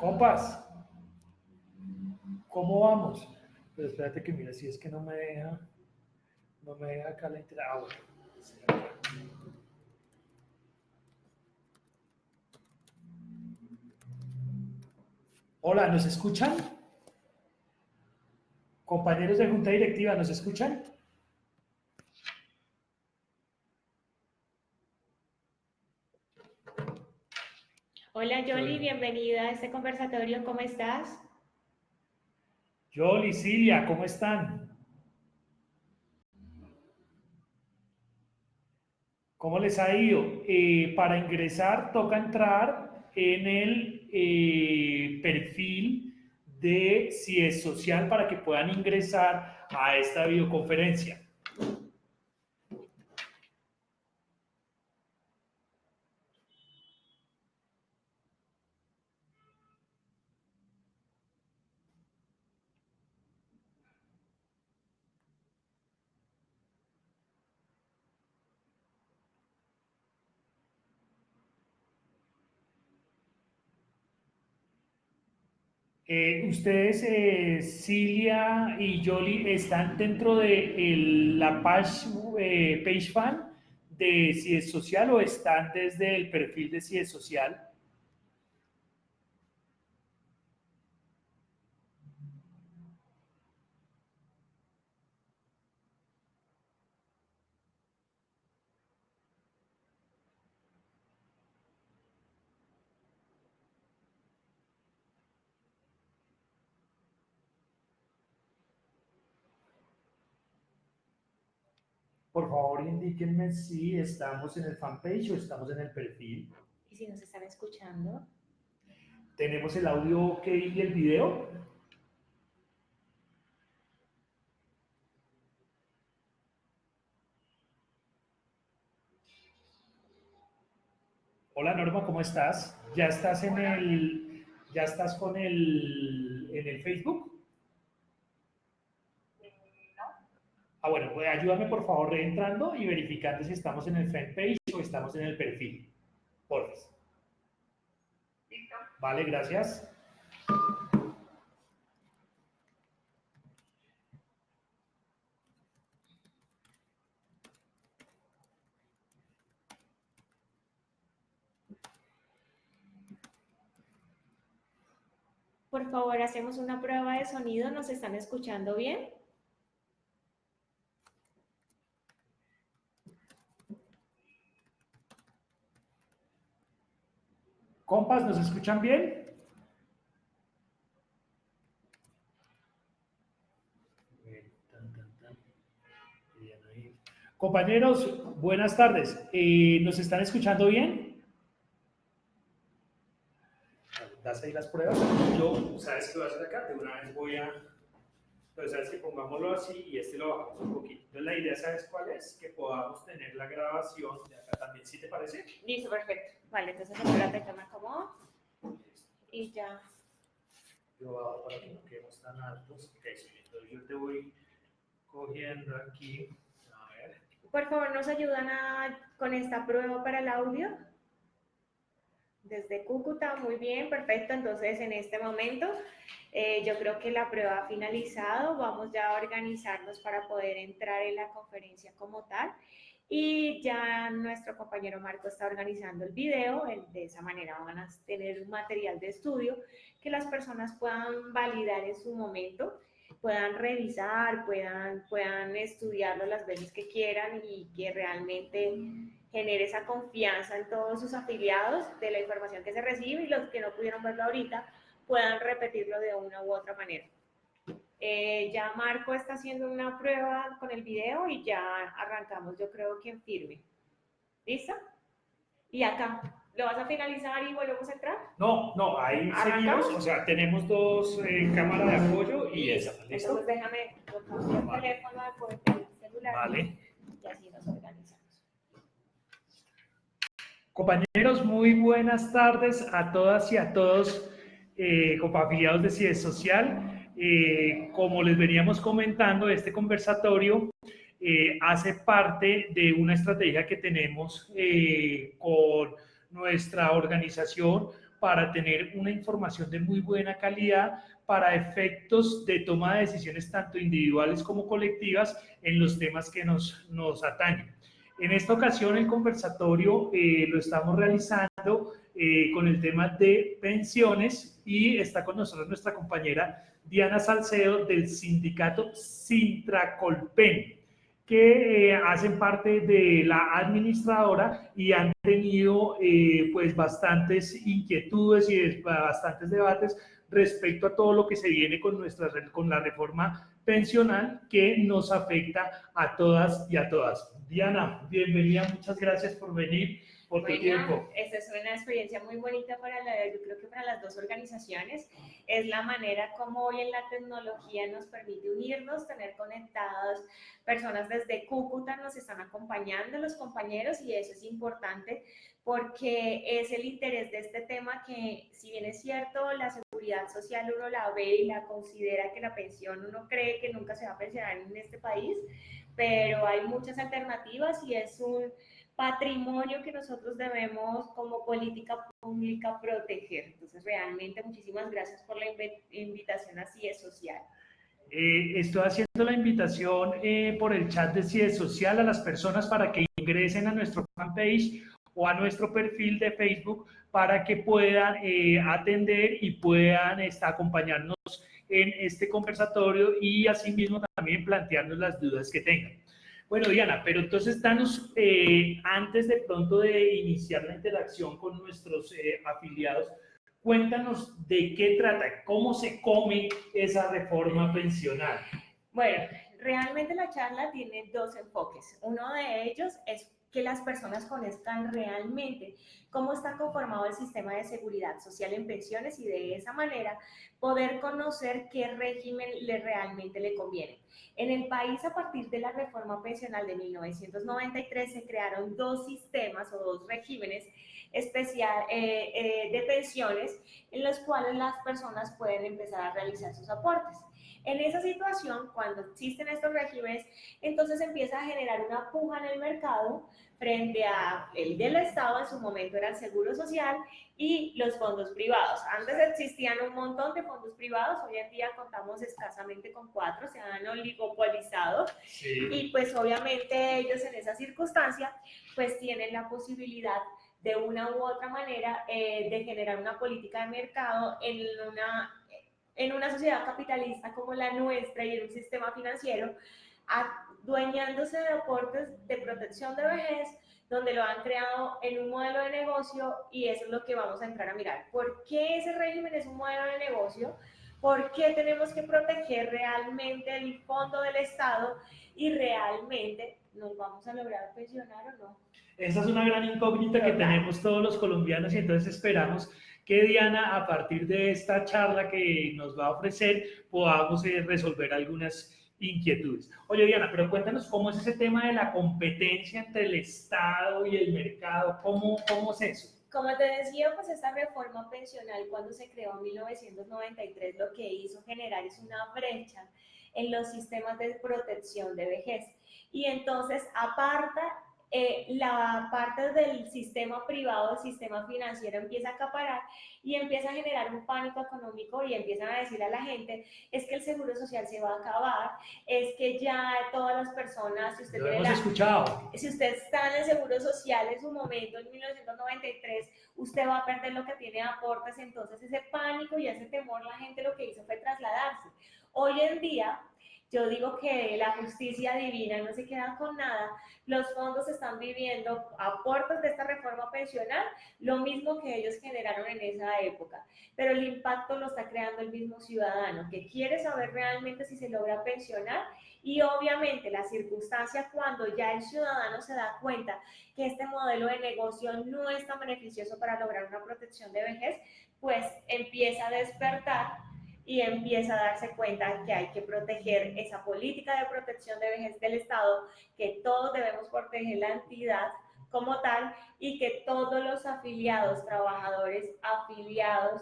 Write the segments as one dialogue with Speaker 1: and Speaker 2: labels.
Speaker 1: Compas, ¿cómo vamos? Pero espérate que mira, si es que no me deja acá la entrada. Ah, bueno. Sí, acá. Hola, ¿nos escuchan? Compañeros de Junta Directiva, ¿nos escuchan?
Speaker 2: Hola Yoli, bienvenida a este conversatorio, ¿cómo estás?
Speaker 1: Yoli, Cilia, ¿cómo están? ¿Cómo les ha ido? Para ingresar toca entrar en el perfil de si es social para que puedan ingresar a esta videoconferencia. Ustedes, Cilia y Yoli, están dentro de la page fan de si es social o están desde el perfil de si es social. Por favor, indíquenme si estamos en el fanpage o estamos en el perfil.
Speaker 2: ¿Y si nos están escuchando?
Speaker 1: ¿Tenemos el audio OK y el video? Hola Norma, ¿cómo estás? ¿Ya estás ya estás en el Facebook? Ah, bueno, pues ayúdame por favor reentrando y verificando si estamos en el fanpage o estamos en el perfil. Porfa. Vale, gracias.
Speaker 2: Por favor, hacemos una prueba de sonido, ¿nos están escuchando bien?
Speaker 1: Compas, ¿nos escuchan bien? Compañeros, buenas tardes. ¿Nos están escuchando bien? ¿Das ahí las pruebas? Yo, ¿sabes qué voy a hacer acá? De una vez voy a... Entonces, ¿sabes que pongámoslo así y este lo bajamos un poquito? Entonces, la idea, ¿sabes cuál es? Que podamos tener la grabación de acá también, ¿sí te parece?
Speaker 2: Listo, perfecto. Vale, entonces espérate que me acomodo y ya.
Speaker 1: Yo bajo para que no quedemos tan altos. Ok, sí, entonces yo te voy cogiendo aquí. A ver.
Speaker 2: Por favor, ¿nos ayudan con esta prueba para el audio? Desde Cúcuta, muy bien, perfecto. Entonces, en este momento, yo creo que la prueba ha finalizado. Vamos ya a organizarnos para poder entrar en la conferencia como tal. Y ya nuestro compañero Marco está organizando el video. De esa manera van a tener un material de estudio que las personas puedan validar en su momento, puedan revisar, puedan estudiarlo las veces que quieran y que realmente genere esa confianza en todos sus afiliados de la información que se recibe y los que no pudieron verlo ahorita puedan repetirlo de una u otra manera. Ya Marco está haciendo una prueba con el video y ya arrancamos, yo creo que en firme. ¿Listo? Y acá, ¿lo vas a finalizar y volvemos a entrar?
Speaker 1: No, no, ahí
Speaker 2: ¿Arrancamos?
Speaker 1: seguimos. O sea, tenemos dos cámaras de apoyo y esa. ¿Listo?
Speaker 2: Entonces déjame, yo cambio el
Speaker 1: Vale.
Speaker 2: teléfono del celular
Speaker 1: Vale.
Speaker 2: y así nos organizamos.
Speaker 1: Compañeros, muy buenas tardes a todas y a todos, afiliados de CIES Social. Como les veníamos comentando, este conversatorio hace parte de una estrategia que tenemos con nuestra organización para tener una información de muy buena calidad para efectos de toma de decisiones tanto individuales como colectivas en los temas que nos atañen. En esta ocasión el conversatorio lo estamos realizando con el tema de pensiones y está con nosotros nuestra compañera Diana Salcedo del sindicato Sintracolpen, que hacen parte de la administradora y han tenido pues bastantes inquietudes y bastantes debates respecto a todo lo que se viene con la reforma pensional que nos afecta a todas y a todas. Diana, bienvenida, muchas gracias por venir, por tu tiempo.
Speaker 2: Esta es una experiencia muy bonita yo creo que para las dos organizaciones. Es la manera como hoy en la tecnología nos permite unirnos, tener conectados personas desde Cúcuta, nos están acompañando los compañeros y eso es importante porque es el interés de este tema que, si bien es cierto, la seguridad social uno la ve y la considera que la pensión uno cree que nunca se va a pensionar en este país, pero hay muchas alternativas y es un patrimonio que nosotros debemos como política pública proteger. Entonces, realmente muchísimas gracias por la invitación a CIE Social.
Speaker 1: Estoy haciendo la invitación por el chat de CIE Social a las personas para que ingresen a nuestro fanpage o a nuestro perfil de Facebook para que puedan atender y puedan acompañarnos en este conversatorio y asimismo también plantearnos las dudas que tengan. Bueno, Diana, pero entonces danos, antes de pronto de iniciar la interacción con nuestros afiliados, cuéntanos de qué trata, cómo se come esa reforma pensional.
Speaker 2: Bueno, realmente la charla tiene dos enfoques. Uno de ellos es que las personas conozcan realmente cómo está conformado el sistema de seguridad social en pensiones y de esa manera poder conocer qué régimen realmente le conviene. En el país, a partir de la reforma pensional de 1993, se crearon dos sistemas o dos regímenes de pensiones en los cuales las personas pueden empezar a realizar sus aportes. En esa situación, cuando existen estos regímenes, entonces empieza a generar una puja en el mercado frente a el del Estado, en su momento era el Seguro Social, y los fondos privados. Antes existían un montón de fondos privados, hoy en día contamos escasamente con 4, se han oligopolizado, sí. Y pues obviamente ellos en esa circunstancia pues tienen la posibilidad de una u otra manera de generar una política de mercado en una sociedad capitalista como la nuestra y en un sistema financiero, adueñándose de aportes de protección de vejez, donde lo han creado en un modelo de negocio y eso es lo que vamos a entrar a mirar. ¿Por qué ese régimen es un modelo de negocio? ¿Por qué tenemos que proteger realmente el fondo del Estado y realmente nos vamos a lograr pensionar o no?
Speaker 1: Esa es una gran incógnita que tenemos todos los colombianos y entonces esperamos que Diana, a partir de esta charla que nos va a ofrecer, podamos resolver algunas inquietudes. Oye, Diana, pero cuéntanos cómo es ese tema de la competencia entre el Estado y el mercado, ¿cómo es eso?
Speaker 2: Como te decía, pues esta reforma pensional cuando se creó en 1993 lo que hizo generar es una brecha en los sistemas de protección de vejez y entonces aparta la parte del sistema privado, el sistema financiero empieza a acaparar y empieza a generar un pánico económico y empiezan a decirle a la gente es que el seguro social se va a acabar, es que ya todas las personas, si usted, si usted está en el seguro social en su momento, en 1993, usted va a perder lo que tiene de aportes, entonces ese pánico y ese temor la gente lo que hizo fue trasladarse. Hoy en día, yo digo que la justicia divina no se queda con nada, los fondos están viviendo aportes de esta reforma pensional, lo mismo que ellos generaron en esa época, pero el impacto lo está creando el mismo ciudadano que quiere saber realmente si se logra pensionar y obviamente la circunstancia cuando ya el ciudadano se da cuenta que este modelo de negocio no es tan beneficioso para lograr una protección de vejez, pues empieza a despertar y empieza a darse cuenta que hay que proteger esa política de protección de vejez del Estado, que todos debemos proteger la entidad como tal y que todos los afiliados, trabajadores afiliados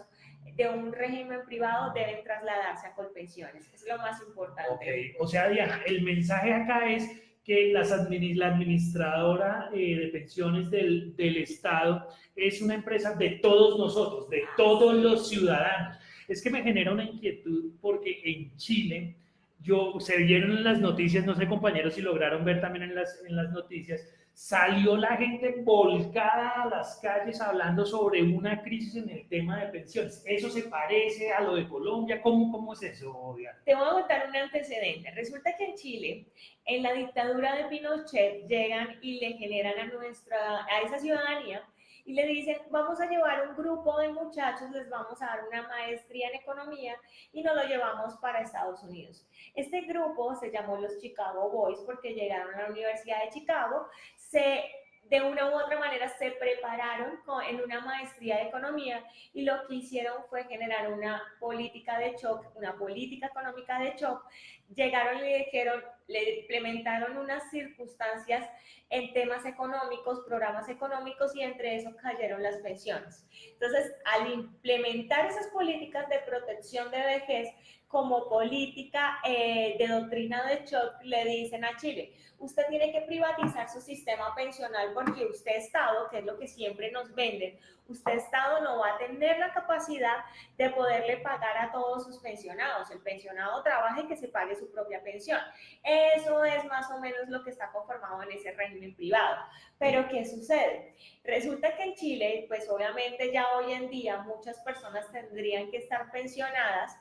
Speaker 2: de un régimen privado deben trasladarse a Colpensiones. Es lo más importante.
Speaker 1: Ok, o sea, Diana, el mensaje acá es que la administradora de pensiones del Estado es una empresa de todos nosotros, de todos los ciudadanos. Es que me genera una inquietud porque en Chile, se vieron en las noticias, no sé compañeros si lograron ver también en las noticias, salió la gente volcada a las calles hablando sobre una crisis en el tema de pensiones. ¿Eso se parece a lo de Colombia? ¿Cómo es eso, Diana?
Speaker 2: Te voy a contar un antecedente. Resulta que en Chile, en la dictadura de Pinochet, llegan y le generan a esa ciudadanía y le dicen, vamos a llevar un grupo de muchachos, les vamos a dar una maestría en economía y nos lo llevamos para Estados Unidos. Este grupo se llamó los Chicago Boys porque llegaron a la Universidad de Chicago, de una u otra manera se prepararon en una maestría de economía y lo que hicieron fue generar una política de shock, una política económica de shock. Llegaron y le dijeron, le implementaron unas circunstancias en temas económicos, programas económicos y entre eso cayeron las pensiones. Entonces, al implementar esas políticas de protección de vejez como política de doctrina de shock, le dicen a Chile, usted tiene que privatizar su sistema pensional porque usted Estado, que es lo que siempre nos venden, usted Estado no va a tener la capacidad de poderle pagar a todos sus pensionados. El pensionado trabaja y que se pague su propia pensión. Eso es más o menos lo que está conformado en ese régimen privado. Pero ¿qué sucede? Resulta que en Chile, pues obviamente ya hoy en día muchas personas tendrían que estar pensionadas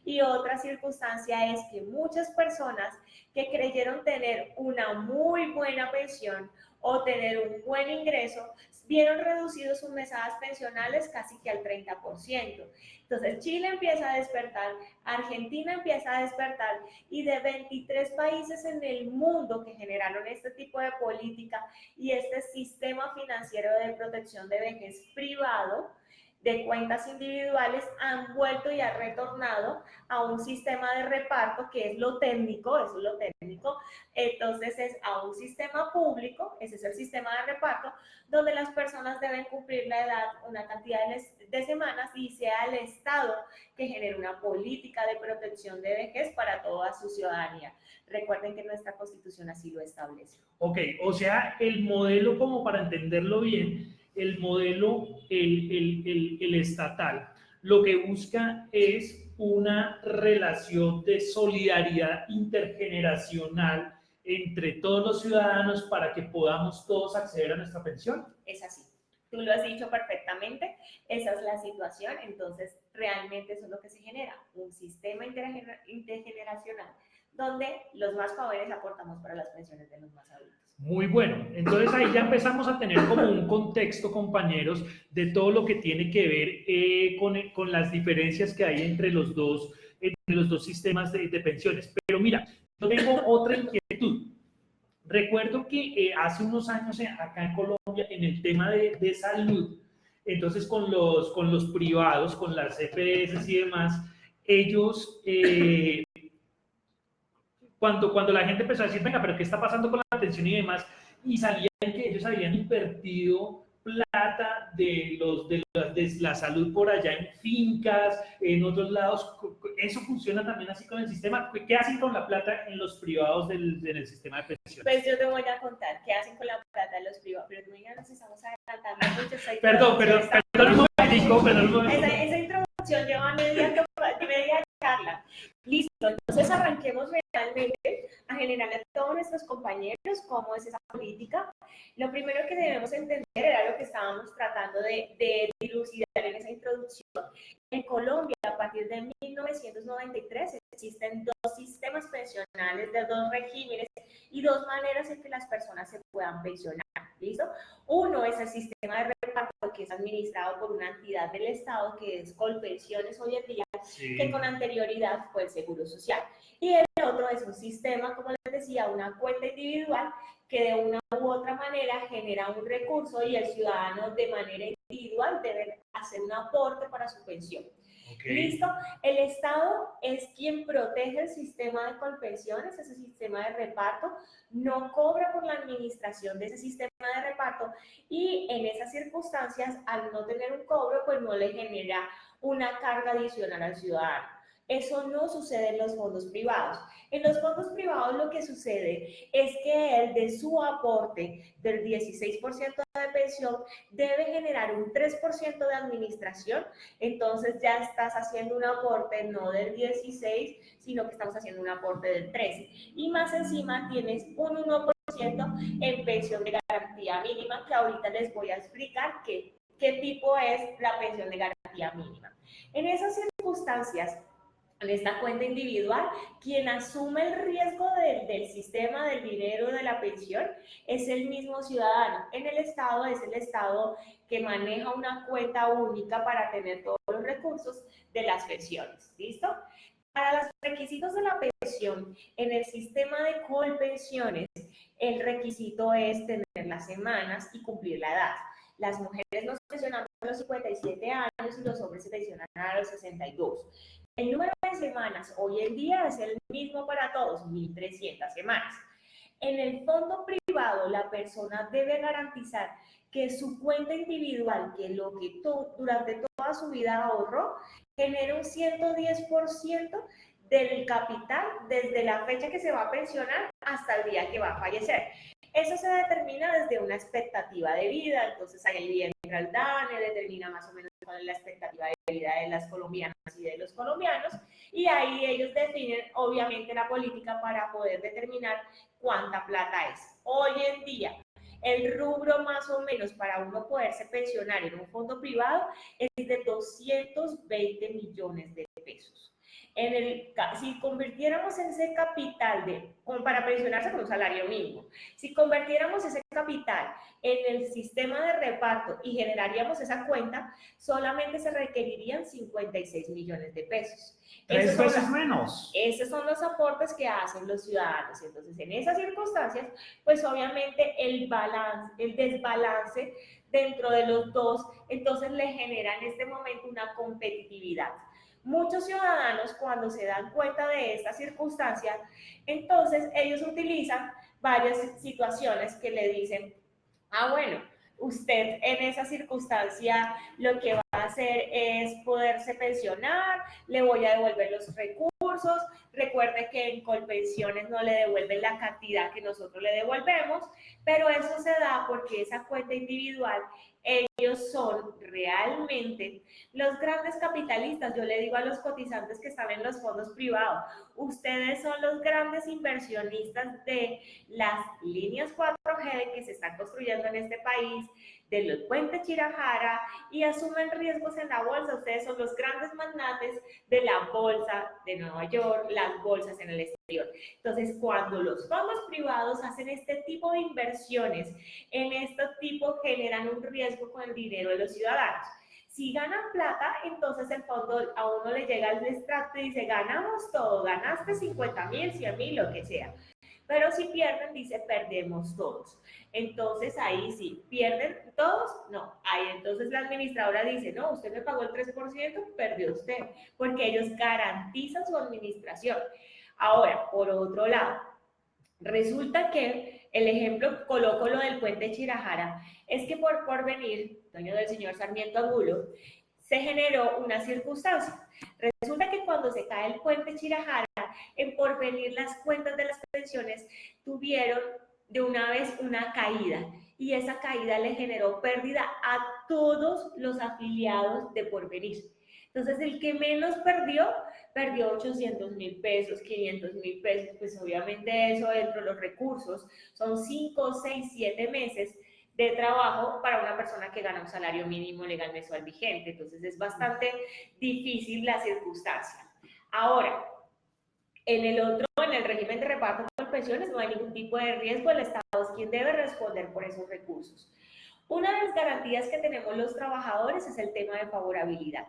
Speaker 2: y otra circunstancia es que muchas personas que creyeron tener una muy buena pensión o tener un buen ingreso, vieron reducidos sus mesadas pensionales casi que al 30%. Entonces Chile empieza a despertar, Argentina empieza a despertar y de 23 países en el mundo que generaron este tipo de política y este sistema financiero de protección de vejez privado, de cuentas individuales, han vuelto y han retornado a un sistema de reparto que es lo técnico, eso es lo técnico, entonces es a un sistema público, ese es el sistema de reparto, donde las personas deben cumplir la edad una cantidad de semanas y sea el Estado que genere una política de protección de vejez para toda su ciudadanía. Recuerden que nuestra Constitución así lo establece.
Speaker 1: Ok, o sea, el modelo, como para entenderlo bien, el modelo, el estatal, lo que busca es una relación de solidaridad intergeneracional entre todos los ciudadanos para que podamos todos acceder a nuestra pensión.
Speaker 2: Es así. Tú lo has dicho perfectamente, esa es la situación, entonces realmente eso es lo que se genera, un sistema intergeneracional donde los más jóvenes aportamos para las pensiones de los más adultos.
Speaker 1: Muy bueno, entonces ahí ya empezamos a tener como un contexto, compañeros, de todo lo que tiene que ver con las diferencias que hay entre los dos sistemas de pensiones. Pero mira, yo tengo otra inquietud. Recuerdo que hace unos años acá en Colombia, en el tema de salud, entonces con los privados, con las EPS y demás, ellos, cuando la gente empezó a decir, venga, pero ¿qué está pasando con la atención y demás? Y salían que ellos habían invertido plata de la salud por allá en fincas, en otros lados. ¿Eso funciona también así con el sistema? ¿Qué hacen con la plata en los privados del sistema de pensiones?
Speaker 2: Pues yo te voy a contar qué hacen con la plata de los privados, pero ya nos estamos adelantando mucho.
Speaker 1: Perdón un momentico.
Speaker 2: Esa introducción lleva media charla. Listo, entonces arranquemos realmente a generar a todos nuestros compañeros cómo es esa política. Lo primero que debemos entender era lo que estábamos tratando de dilucidar en esa introducción. En Colombia, a partir de 1993, existen dos sistemas pensionales de dos regímenes y dos maneras en que las personas se puedan pensionar. ¿Listo? Uno es el sistema de reparto, que es administrado por una entidad del Estado, que es Colpensiones hoy en día, sí, que con anterioridad fue el Seguro Social. Y el otro es un sistema, como les decía, una cuenta individual que de una u otra manera genera un recurso y el ciudadano de manera individual debe hacer un aporte para su pensión. Okay. ¿Listo? El Estado es quien protege el sistema de colpensiones, ese sistema de reparto, no cobra por la administración de ese sistema de reparto y en esas circunstancias, al no tener un cobro, pues no le genera una carga adicional al ciudadano. Eso no sucede en los fondos privados. En los fondos privados lo que sucede es que él de su aporte del 16% de pensión debe generar un 3% de administración, entonces ya estás haciendo un aporte no del 16, sino que estamos haciendo un aporte del 13. Y más encima tienes un 1% en pensión de garantía mínima, que ahorita les voy a explicar qué tipo es la pensión de garantía mínima. En esas circunstancias, en esta cuenta individual, quien asume el riesgo del sistema, del dinero, de la pensión, es el mismo ciudadano. En el Estado es el Estado que maneja una cuenta única para tener todos los recursos de las pensiones. ¿Listo? Para los requisitos de la pensión, en el sistema de Colpensiones, el requisito es tener las semanas y cumplir la edad. Las mujeres nos pensionamos a los 57 años y los hombres se pensionan a los 62. El número de semanas hoy en día es el mismo para todos, 1.300 semanas. En el fondo privado, la persona debe garantizar que su cuenta individual, que lo que durante toda su vida ahorró, genere un 110% del capital desde la fecha que se va a pensionar hasta el día que va a fallecer. Eso se determina desde una expectativa de vida, entonces ahí entra el DANE, determina más o menos cuál es la expectativa de vida de las colombianas y de los colombianos, y ahí ellos definen obviamente la política para poder determinar cuánta plata es. Hoy en día, el rubro más o menos para uno poderse pensionar en un fondo privado es de 220 millones de pesos. Si convirtiéramos ese capital para pensionarse con un salario mínimo, si convirtiéramos ese capital en el sistema de reparto y generaríamos esa cuenta, solamente se requerirían 56 millones de pesos.
Speaker 1: 3 veces menos.
Speaker 2: Esos son los aportes que hacen los ciudadanos. Entonces, en esas circunstancias, pues obviamente el desbalance dentro de los dos, entonces le genera en este momento una competitividad. Muchos ciudadanos, cuando se dan cuenta de esta circunstancia, entonces ellos utilizan varias situaciones que le dicen, bueno, usted en esa circunstancia lo que va a hacer es poderse pensionar, le voy a devolver los recursos, recuerde que en Colpensiones no le devuelven la cantidad que nosotros le devolvemos, pero eso se da porque esa cuenta individual, ellos son realmente los grandes capitalistas. Yo le digo a los cotizantes que están en los fondos privados, ustedes son los grandes inversionistas de las líneas 4G que se están construyendo en este país, de los puentes Chirajara, y asumen riesgos en la bolsa. Ustedes son los grandes magnates de la bolsa de Nueva York, las bolsas en el exterior. Entonces, cuando los fondos privados hacen este tipo de inversiones, en este tipo generan un riesgo con el dinero de los ciudadanos. Si ganan plata, entonces el fondo a uno le llega el extracto y dice, ganamos todo, ganaste 50.000, 100.000, lo que sea. Pero si pierden, dice, perdemos todos. Entonces ahí sí, ¿pierden todos? No. Ahí entonces la administradora dice, no, usted me pagó el 3%, perdió usted, porque ellos garantizan su administración. Ahora, por otro lado, resulta que el ejemplo, coloco lo del puente Chirajara, es que por Porvenir, dueño del señor Sarmiento Angulo, se generó una circunstancia. Resulta que cuando se cae el puente Chirajara, en Porvenir las cuentas de las pensiones tuvieron de una vez una caída, y esa caída le generó pérdida a todos los afiliados de Porvenir. Entonces, el que menos perdió 800.000 pesos, 500.000 pesos, pues obviamente eso dentro de los recursos son 5, 6, 7 meses de trabajo para una persona que gana un salario mínimo legal mensual vigente. Entonces, es bastante difícil la circunstancia. Ahora, en el régimen de reparto de pensiones no hay ningún tipo de riesgo, el Estado es quien debe responder por esos recursos. Una de las garantías que tenemos los trabajadores es el tema de favorabilidad.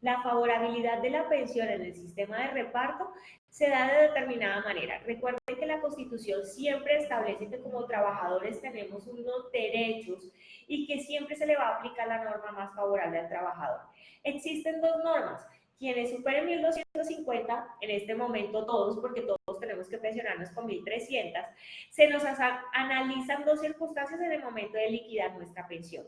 Speaker 2: La favorabilidad de la pensión en el sistema de reparto se da de determinada manera. Recuerden que la Constitución siempre establece que como trabajadores tenemos unos derechos y que siempre se le va a aplicar la norma más favorable al trabajador. Existen dos normas. Quienes superen 1.250, en este momento todos, porque todos tenemos que pensionarnos con 1.300, se nos analizan dos circunstancias en el momento de liquidar nuestra pensión.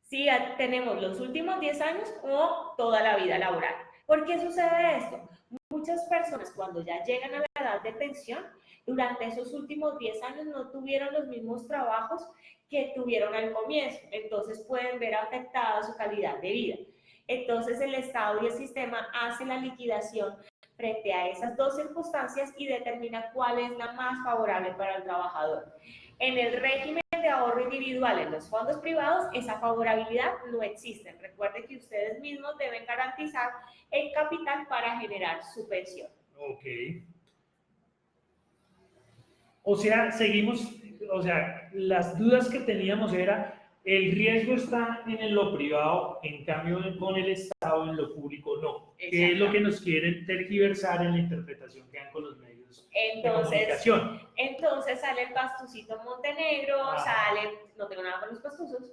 Speaker 2: Si tenemos los últimos 10 años o toda la vida laboral. ¿Por qué sucede esto? Muchas personas cuando ya llegan a la edad de pensión, durante esos últimos 10 años no tuvieron los mismos trabajos que tuvieron al comienzo, entonces pueden ver afectada su calidad de vida. Entonces el Estado y el sistema hacen la liquidación frente a esas dos circunstancias y determina cuál es la más favorable para el trabajador. En el régimen de ahorro individual en los fondos privados, esa favorabilidad no existe. Recuerden que ustedes mismos deben garantizar el capital para generar su pensión.
Speaker 1: Ok. O sea, seguimos, o sea, las dudas que teníamos era, el riesgo está en lo privado, en cambio con el Estado en lo público no. ¿Qué es lo que nos quieren tergiversar en la interpretación que dan con los medios de comunicación?
Speaker 2: Entonces sale el Pastucito Montenegro, no tengo nada con los pastuzos,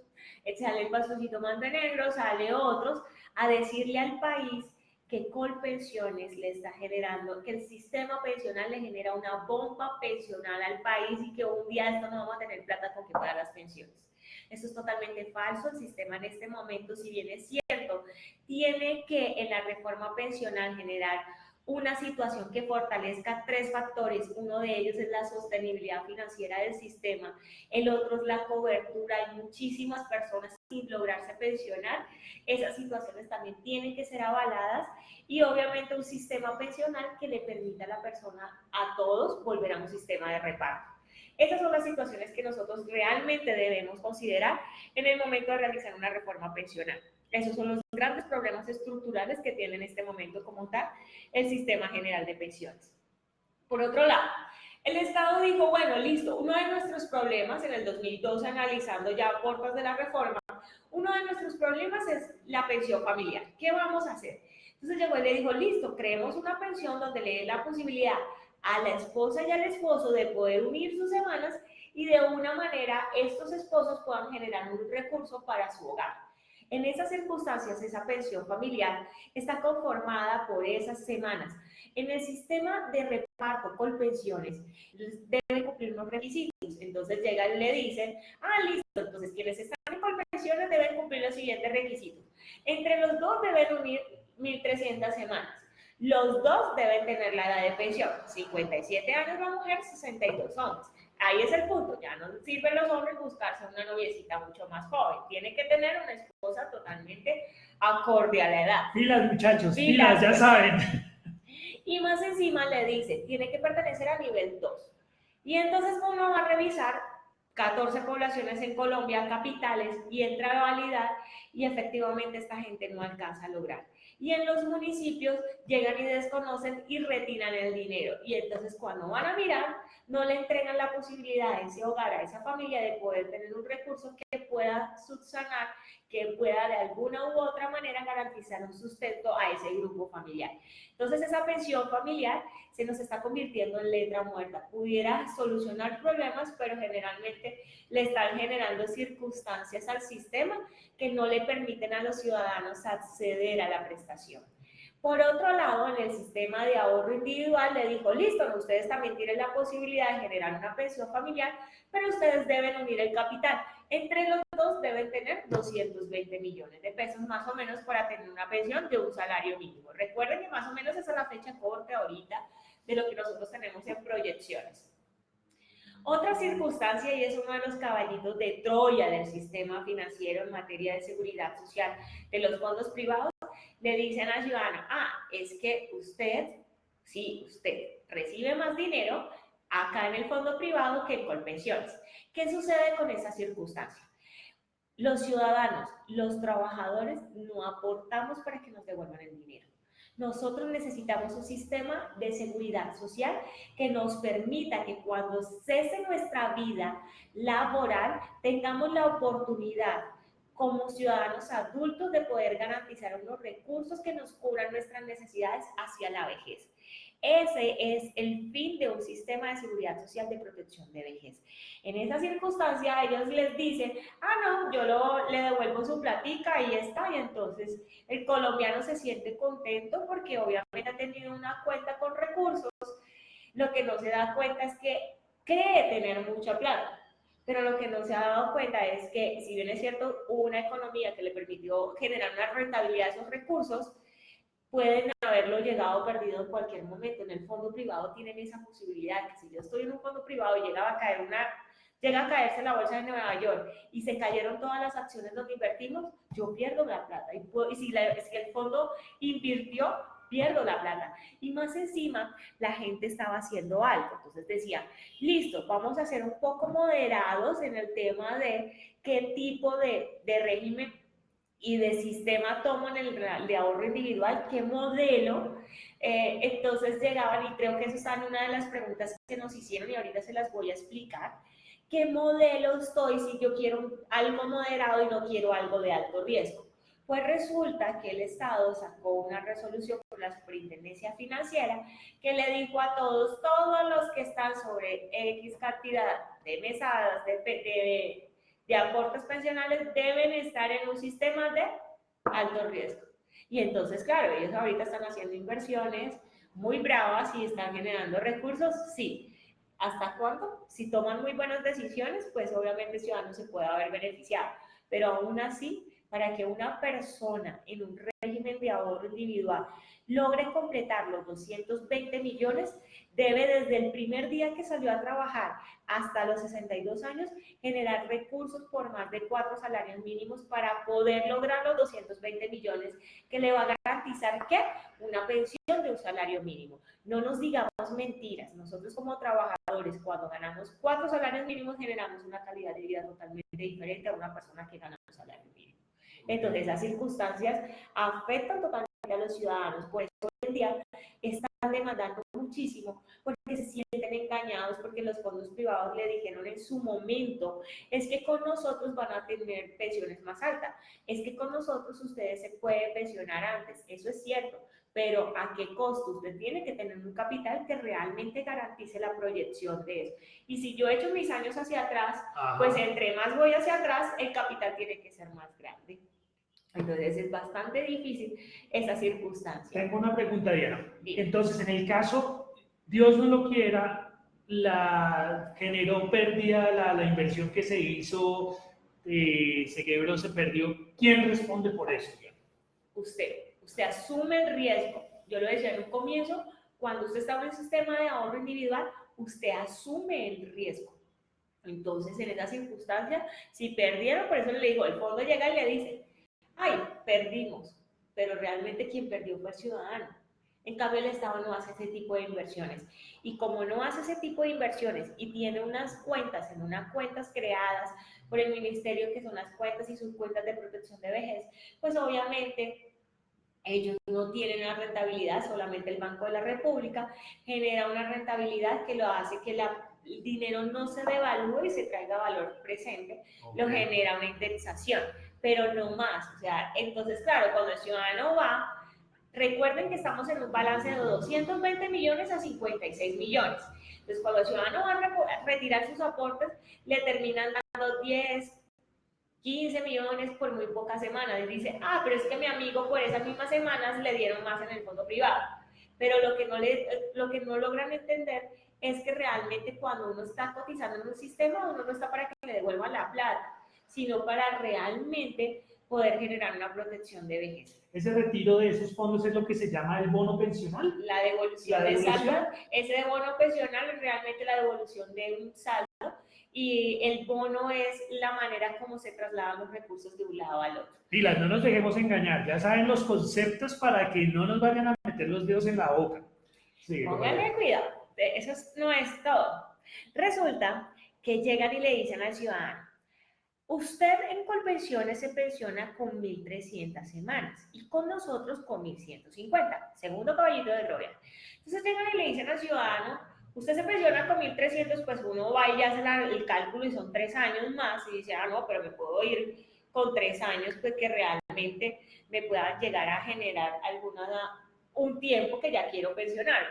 Speaker 2: sale el Pastucito Montenegro, sale otros a decirle al país que Colpensiones le está generando, que el sistema pensional le genera una bomba pensional al país y que un día esto no vamos a tener plata con que pagar las pensiones. Eso es totalmente falso. El sistema en este momento, si bien es cierto, tiene que en la reforma pensional generar una situación que fortalezca tres factores. Uno de ellos es la sostenibilidad financiera del sistema, el otro es la cobertura. Hay muchísimas personas sin lograrse pensionar. Esas situaciones también tienen que ser avaladas y obviamente un sistema pensional que le permita a la persona, a todos, volver a un sistema de reparto. Estas son las situaciones que nosotros realmente debemos considerar en el momento de realizar una reforma pensional. Esos son los grandes problemas estructurales que tiene en este momento como tal el sistema general de pensiones. Por otro lado, el Estado dijo, bueno, listo, uno de nuestros problemas en el 2012, analizando ya aportes de la reforma, uno de nuestros problemas es la pensión familiar. ¿Qué vamos a hacer? Entonces llegó y le dijo, listo, creemos una pensión donde le dé la posibilidad a la esposa y al esposo de poder unir sus semanas y de una manera estos esposos puedan generar un recurso para su hogar. En esas circunstancias, esa pensión familiar está conformada por esas semanas. En el sistema de reparto Colpensiones debe cumplir unos requisitos. Entonces llegan y le dicen, listo, entonces quienes están en Colpensiones deben cumplir los siguientes requisitos. Entre los dos deben unir 1.300 semanas. Los dos deben tener la edad de pensión, 57 años la mujer, 62 hombres. Ahí es el punto, ya no sirven los hombres buscarse una noviecita mucho más joven, tiene que tener una esposa totalmente acorde a la edad.
Speaker 1: Pilas muchachos, pilas, ya saben.
Speaker 2: Y más encima le dice, tiene que pertenecer a nivel 2. Y entonces uno va a revisar 14 poblaciones en Colombia, capitales, y entra a validar y efectivamente esta gente no alcanza a lograr. Y en los municipios llegan y desconocen y retiran el dinero. Y entonces cuando van a mirar, no le entregan la posibilidad a ese hogar, a esa familia de poder tener un recurso que pueda subsanar, que pueda de alguna u otra manera garantizar un sustento a ese grupo familiar. Entonces esa pensión familiar se nos está convirtiendo en letra muerta. Pudiera solucionar problemas, pero generalmente le están generando circunstancias al sistema que no le permiten a los ciudadanos acceder a la prestación. Por otro lado, en el sistema de ahorro individual le dijo, listo, ustedes también tienen la posibilidad de generar una pensión familiar, pero ustedes deben unir el capital. Entre los dos deben tener 220 millones de pesos más o menos para tener una pensión de un salario mínimo. Recuerden que más o menos esa es la fecha corta ahorita de lo que nosotros tenemos en proyecciones. Otra circunstancia, y es uno de los caballitos de Troya del sistema financiero en materia de seguridad social de los fondos privados, le dicen al ciudadano, es que usted recibe más dinero acá en el fondo privado que en Colpensiones. ¿Qué sucede con esa circunstancia? Los ciudadanos, los trabajadores, no aportamos para que nos devuelvan el dinero. Nosotros necesitamos un sistema de seguridad social que nos permita que cuando cese nuestra vida laboral tengamos la oportunidad como ciudadanos adultos de poder garantizar unos recursos que nos cubran nuestras necesidades hacia la vejez. Ese es el fin de un sistema de seguridad social de protección de vejez. En esa circunstancia ellos les dicen, no, yo le devuelvo su platica y está, y entonces el colombiano se siente contento porque obviamente ha tenido una cuenta con recursos. Lo que no se da cuenta es que cree tener mucha plata, pero lo que no se ha dado cuenta es que si bien es cierto, hubo una economía que le permitió generar una rentabilidad de esos recursos,
Speaker 3: pueden haberlo llegado perdido en cualquier momento. En el fondo privado tienen esa posibilidad, que si yo estoy en un fondo privado y llega a caerse la bolsa de Nueva York y se cayeron todas las acciones donde invertimos, yo pierdo la plata. Y si el fondo invirtió, pierdo la plata. Y más encima, la gente estaba haciendo algo. Entonces decía, listo, vamos a ser un poco moderados en el tema de qué tipo de régimen y de sistema tomo en el de ahorro individual, qué modelo. Entonces llegaban, y creo que eso está en una de las preguntas que nos hicieron y ahorita se las voy a explicar. ¿Qué modelo estoy si yo quiero algo moderado y no quiero algo de alto riesgo? Pues resulta que el Estado sacó una resolución por la Superintendencia Financiera que le dijo a todos los que están sobre X cantidad de mesadas, de aportes pensionales, deben estar en un sistema de alto riesgo. Y entonces, claro, ellos ahorita están haciendo inversiones muy bravas y están generando recursos, sí. ¿Hasta cuándo? Si toman muy buenas decisiones, pues obviamente el ciudadano se puede haber beneficiado. Pero aún así, para que una persona en un régimen de ahorro individual logre completar los 220 millones, debe desde el primer día que salió a trabajar hasta los 62 años generar recursos por más de 4 salarios mínimos para poder lograr los 220 millones que le va a garantizar ¿qué? Una pensión de un salario mínimo. No nos digamos mentiras. Nosotros como trabajadores, cuando ganamos 4 salarios mínimos, generamos una calidad de vida totalmente diferente a una persona que gana un salario mínimo. Entonces, esas circunstancias afectan totalmente a los ciudadanos. Por eso hoy en día están demandando muchísimo, porque se sienten engañados, porque los fondos privados le dijeron en su momento, es que con nosotros van a tener pensiones más altas, es que con nosotros ustedes se pueden pensionar antes. Eso es cierto, pero ¿a qué costo? Usted tiene que tener un capital que realmente garantice la proyección de eso. Y si yo echo mis años hacia atrás, pues entre más voy hacia atrás, el capital tiene que ser más grande. Entonces es bastante difícil esa circunstancia.
Speaker 1: Tengo una pregunta, Diana. Entonces, en el caso, Dios no lo quiera, generó pérdida la inversión que se hizo, se quebró, se perdió. ¿Quién responde por eso, Diana?
Speaker 3: Usted asume el riesgo. Yo lo decía en un comienzo, cuando usted está en un sistema de ahorro individual, usted asume el riesgo. Entonces, en esa circunstancia, si perdieron, por eso le digo, el fondo llega y le dice, ay, perdimos, pero realmente quien perdió fue el ciudadano. En cambio, el Estado no hace ese tipo de inversiones. Y como no hace ese tipo de inversiones y tiene unas cuentas, en unas cuentas creadas por el ministerio, que son las cuentas y sus cuentas de protección de vejez, pues obviamente ellos no tienen una rentabilidad, solamente el Banco de la República genera una rentabilidad que lo hace que el dinero no se devalúe y se traiga valor presente, lo genera una indexación, pero no más. O sea, entonces, claro, cuando el ciudadano va, recuerden que estamos en un balance de 220 millones a 56 millones. Entonces, cuando el ciudadano va a retirar sus aportes, le terminan dando 10, 15 millones por muy pocas semanas. Y dice, pero es que mi amigo por esas mismas semanas le dieron más en el fondo privado. Pero lo que no logran entender es que realmente cuando uno está cotizando en un sistema, uno no está para que le devuelvan la plata, sino para realmente poder generar una protección de vejez.
Speaker 1: Ese retiro de esos fondos es lo que se llama el bono pensional.
Speaker 3: La devolución de saldo. Ese de bono pensional es realmente la devolución de un saldo, y el bono es la manera como se trasladan los recursos de un lado al otro.
Speaker 1: Pilas, no nos dejemos engañar, ya saben los conceptos para que no nos vayan a meter los dedos en la boca.
Speaker 3: Sí, pónganle cuidado, eso no es todo. Resulta que llegan y le dicen al ciudadano, usted en Colpensiones se pensiona con 1.300 semanas y con nosotros con 1.150, segundo caballito de Troya. Entonces llegan y le dicen al ciudadano, usted se pensiona con 1.300, pues uno va y hace el cálculo y son 3 años más y dice, no, pero me puedo ir con 3 años, pues que realmente me pueda llegar a generar un tiempo que ya quiero pensionar.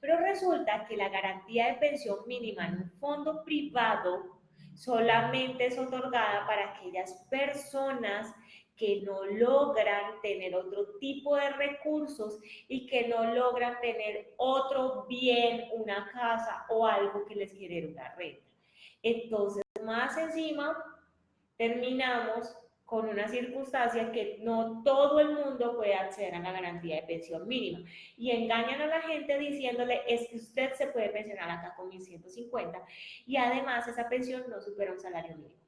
Speaker 3: Pero resulta que la garantía de pensión mínima en un fondo privado solamente es otorgada para aquellas personas que no logran tener otro tipo de recursos y que no logran tener otro bien, una casa o algo que les genere una renta. Entonces, más encima, terminamos con una circunstancia que no todo el mundo puede acceder a la garantía de pensión mínima. Y engañan a la gente diciéndole, es que usted se puede pensionar acá con 1.150 y además esa pensión no supera un salario mínimo.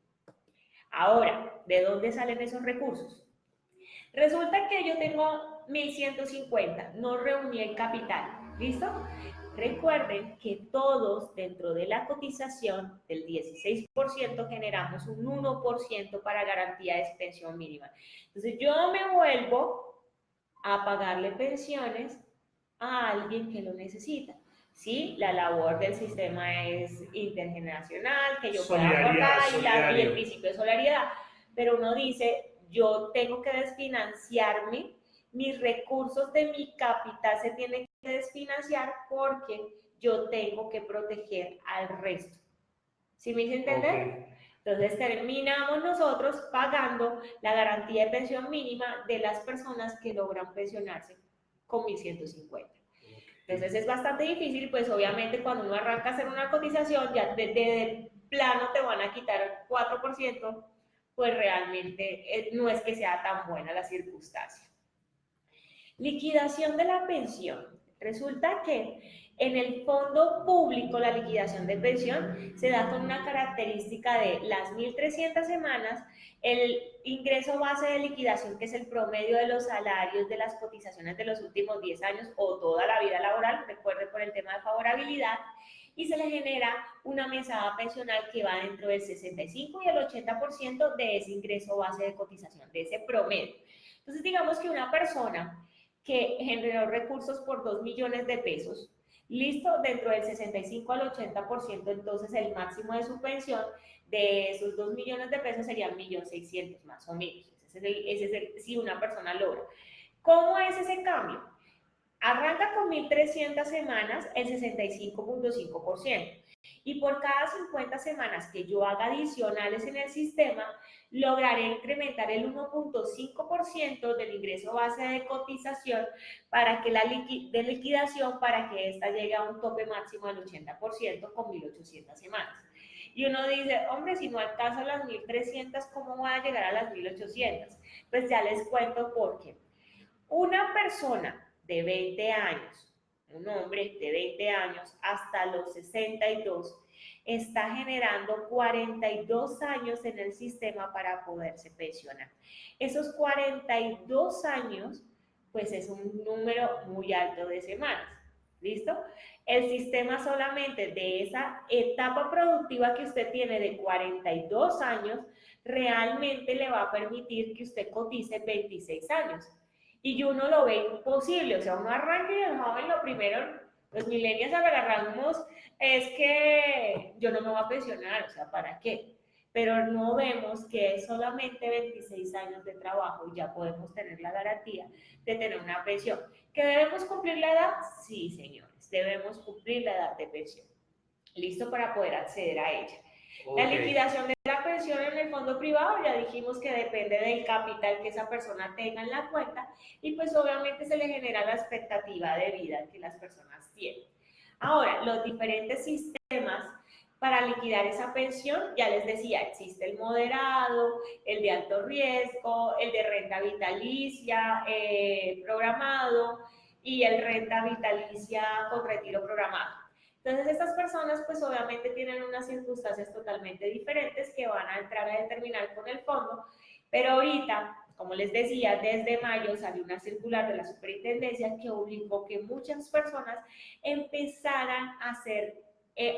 Speaker 3: Ahora, ¿de dónde salen esos recursos? Resulta que yo tengo 1.150, no reuní el capital, ¿listo? Recuerden que todos dentro de la cotización del 16% generamos un 1% para garantía de pensión mínima. Entonces yo me vuelvo a pagarle pensiones a alguien que lo necesita. ¿Sí? La labor del sistema es intergeneracional, que yo pueda aportar y el principio de solidaridad. Pero uno dice, yo tengo que desfinanciarme, mis recursos de mi capital se tienen que desfinanciar porque yo tengo que proteger al resto. ¿Sí me hice entender? Okay. Entonces terminamos nosotros pagando la garantía de pensión mínima de las personas que logran pensionarse con 1.150. Entonces es bastante difícil, pues obviamente cuando uno arranca a hacer una cotización, ya de plano te van a quitar el 4%, pues realmente no es que sea tan buena la circunstancia. Liquidación de la pensión. Resulta que en el fondo público la liquidación de pensión se da con una característica de las 1.300 semanas, el ingreso base de liquidación, que es el promedio de los salarios de las cotizaciones de los últimos 10 años o toda la vida laboral, recuerden por el tema de favorabilidad, y se le genera una mesada pensional que va dentro del 65 y el 80% de ese ingreso base de cotización, de ese promedio. Entonces digamos que una persona que generó recursos por 2 millones de pesos, listo, dentro del 65 al 80%, entonces el máximo de su pensión de esos 2 millones de pesos serían 1.600.000 más o menos. Ese es el, si una persona logra. ¿Cómo es ese cambio? Arranca con 1.300 semanas el 65.5%. Y por cada 50 semanas que yo haga adicionales en el sistema, lograré incrementar el 1.5% del ingreso base de cotización para que la liquidación, para que ésta llegue a un tope máximo del 80% con 1.800 semanas. Y uno dice, hombre, si no alcanzo las 1.300, ¿cómo voy a llegar a las 1.800? Pues ya les cuento por qué. Una persona de 20 años, un hombre de 20 años hasta los 62, está generando 42 años en el sistema para poderse pensionar. Esos 42 años, pues es un número muy alto de semanas. ¿Listo? El sistema solamente de esa etapa productiva que usted tiene de 42 años, realmente le va a permitir que usted cotice 26 años. Y uno lo ve imposible, o sea, uno arranca y el joven lo primero, los millennials agarramos, es que yo no me voy a pensionar, o sea, ¿para qué? Pero no vemos que es solamente 26 años de trabajo y ya podemos tener la garantía de tener una pensión. ¿Que debemos cumplir la edad? Sí, señores, debemos cumplir la edad de pensión. ¿Listo? Para poder acceder a ella. Okay. La liquidación de la pensión en el fondo privado, ya dijimos que depende del capital que esa persona tenga en la cuenta y pues obviamente se le genera la expectativa de vida que las personas tienen. Ahora, los diferentes sistemas para liquidar esa pensión, ya les decía, existe el moderado, el de alto riesgo, el de renta vitalicia programado y el renta vitalicia con retiro programado. Entonces, estas personas, pues obviamente tienen unas circunstancias totalmente diferentes que van a entrar a determinar con el fondo, pero ahorita, como les decía, desde mayo salió una circular de la superintendencia que obligó que muchas personas empezaran a hacer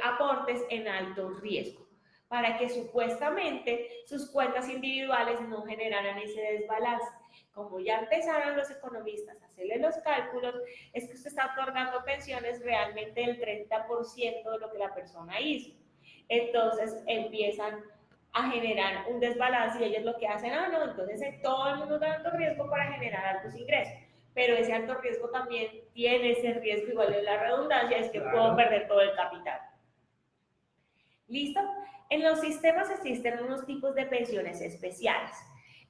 Speaker 3: aportes en alto riesgo, para que supuestamente sus cuentas individuales no generaran ese desbalance. Como ya empezaron los economistas a hacerle los cálculos, es que usted está otorgando pensiones realmente del 30% de lo que la persona hizo. Entonces empiezan a generar un desbalance y ellos lo que hacen, no, entonces todo el mundo da alto riesgo para generar altos ingresos. Pero ese alto riesgo también tiene ese riesgo, igual de la redundancia, es que puedo perder todo el capital. ¿Listo? En los sistemas existen unos tipos de pensiones especiales.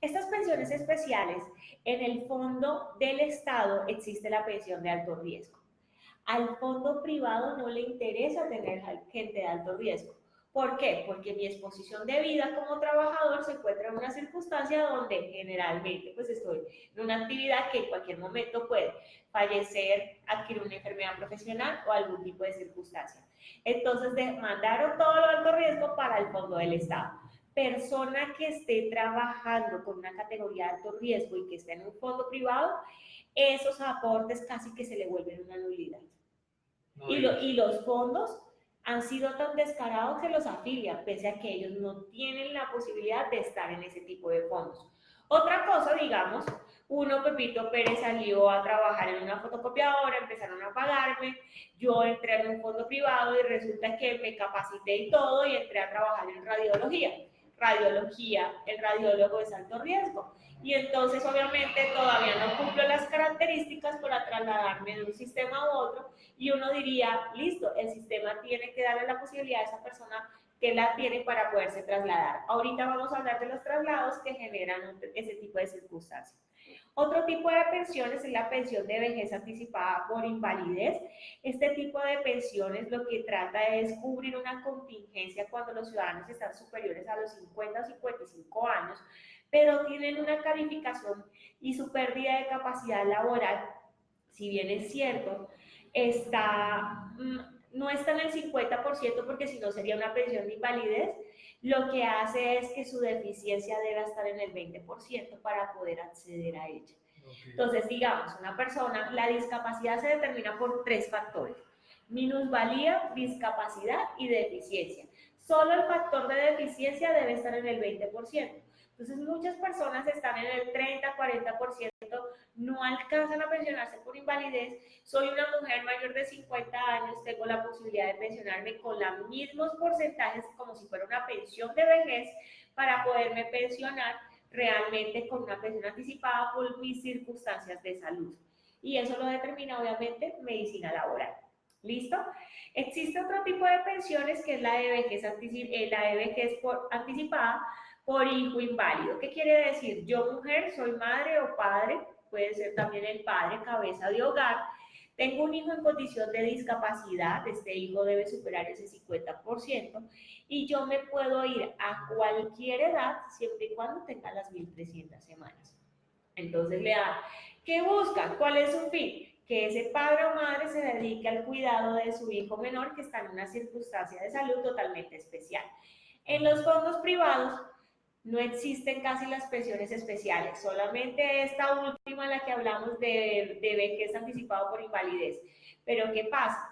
Speaker 3: Estas pensiones especiales, en el fondo del Estado existe la pensión de alto riesgo. Al fondo privado no le interesa tener gente de alto riesgo, ¿Por qué? Porque mi exposición de vida como trabajador se encuentra en una circunstancia donde generalmente pues estoy en una actividad que en cualquier momento puede fallecer, adquirir una enfermedad profesional o algún tipo de circunstancia. Entonces mandaron todo lo alto riesgo para el fondo del Estado. Persona que esté trabajando con una categoría de alto riesgo y que esté en un fondo privado, esos aportes casi que se le vuelven una nulidad.
Speaker 1: No,
Speaker 3: Y los fondos han sido tan descarados que los afilian, pese a que ellos no tienen la posibilidad de estar en ese tipo de fondos. Otra cosa, digamos, uno, Pepito Pérez, salió a trabajar en una fotocopiadora, empezaron a pagarme, yo entré en un fondo privado y resulta que me capacité y todo y entré a trabajar en radiología. Radiología, el radiólogo es alto riesgo. Y entonces obviamente todavía no cumplo las características para trasladarme de un sistema a otro y uno diría, listo, el sistema tiene que darle la posibilidad a esa persona que la tiene para poderse trasladar. Ahorita vamos a hablar de los traslados que generan ese tipo de circunstancias. Otro tipo de pensiones es la pensión de vejez anticipada por invalidez. Este tipo de pensiones lo que trata es cubrir una contingencia cuando los ciudadanos están superiores a los 50 o 55 años, pero tienen una calificación y su pérdida de capacidad laboral, si bien es cierto, no está en el 50% porque si no sería una pensión de invalidez, lo que hace es que su deficiencia debe estar en el 20% para poder acceder a ella. Okay. Entonces, digamos, una persona, la discapacidad se determina por 3 factores: minusvalía, discapacidad y deficiencia. Solo el factor de deficiencia debe estar en el 20%. Entonces, muchas personas están en el 30, 40%, no alcanzan a pensionarse por invalidez. Soy una mujer mayor de 50 años, tengo la posibilidad de pensionarme con los mismos porcentajes como si fuera una pensión de vejez para poderme pensionar realmente con una pensión anticipada por mis circunstancias de salud. Y eso lo determina obviamente medicina laboral. ¿Listo? Existe otro tipo de pensiones que es la de vejez anticipada por hijo inválido. ¿Qué quiere decir? Yo, mujer, soy madre o padre, puede ser también el padre, cabeza de hogar, tengo un hijo en condición de discapacidad, este hijo debe superar ese 50%, y yo me puedo ir a cualquier edad siempre y cuando tenga las 1.300 semanas. Entonces le da, ¿qué busca? ¿Cuál es su fin? Que ese padre o madre se dedique al cuidado de su hijo menor que está en una circunstancia de salud totalmente especial. En los fondos privados no existen casi las pensiones especiales, solamente esta última, la que hablamos de vejez anticipado por invalidez. Pero ¿qué pasa?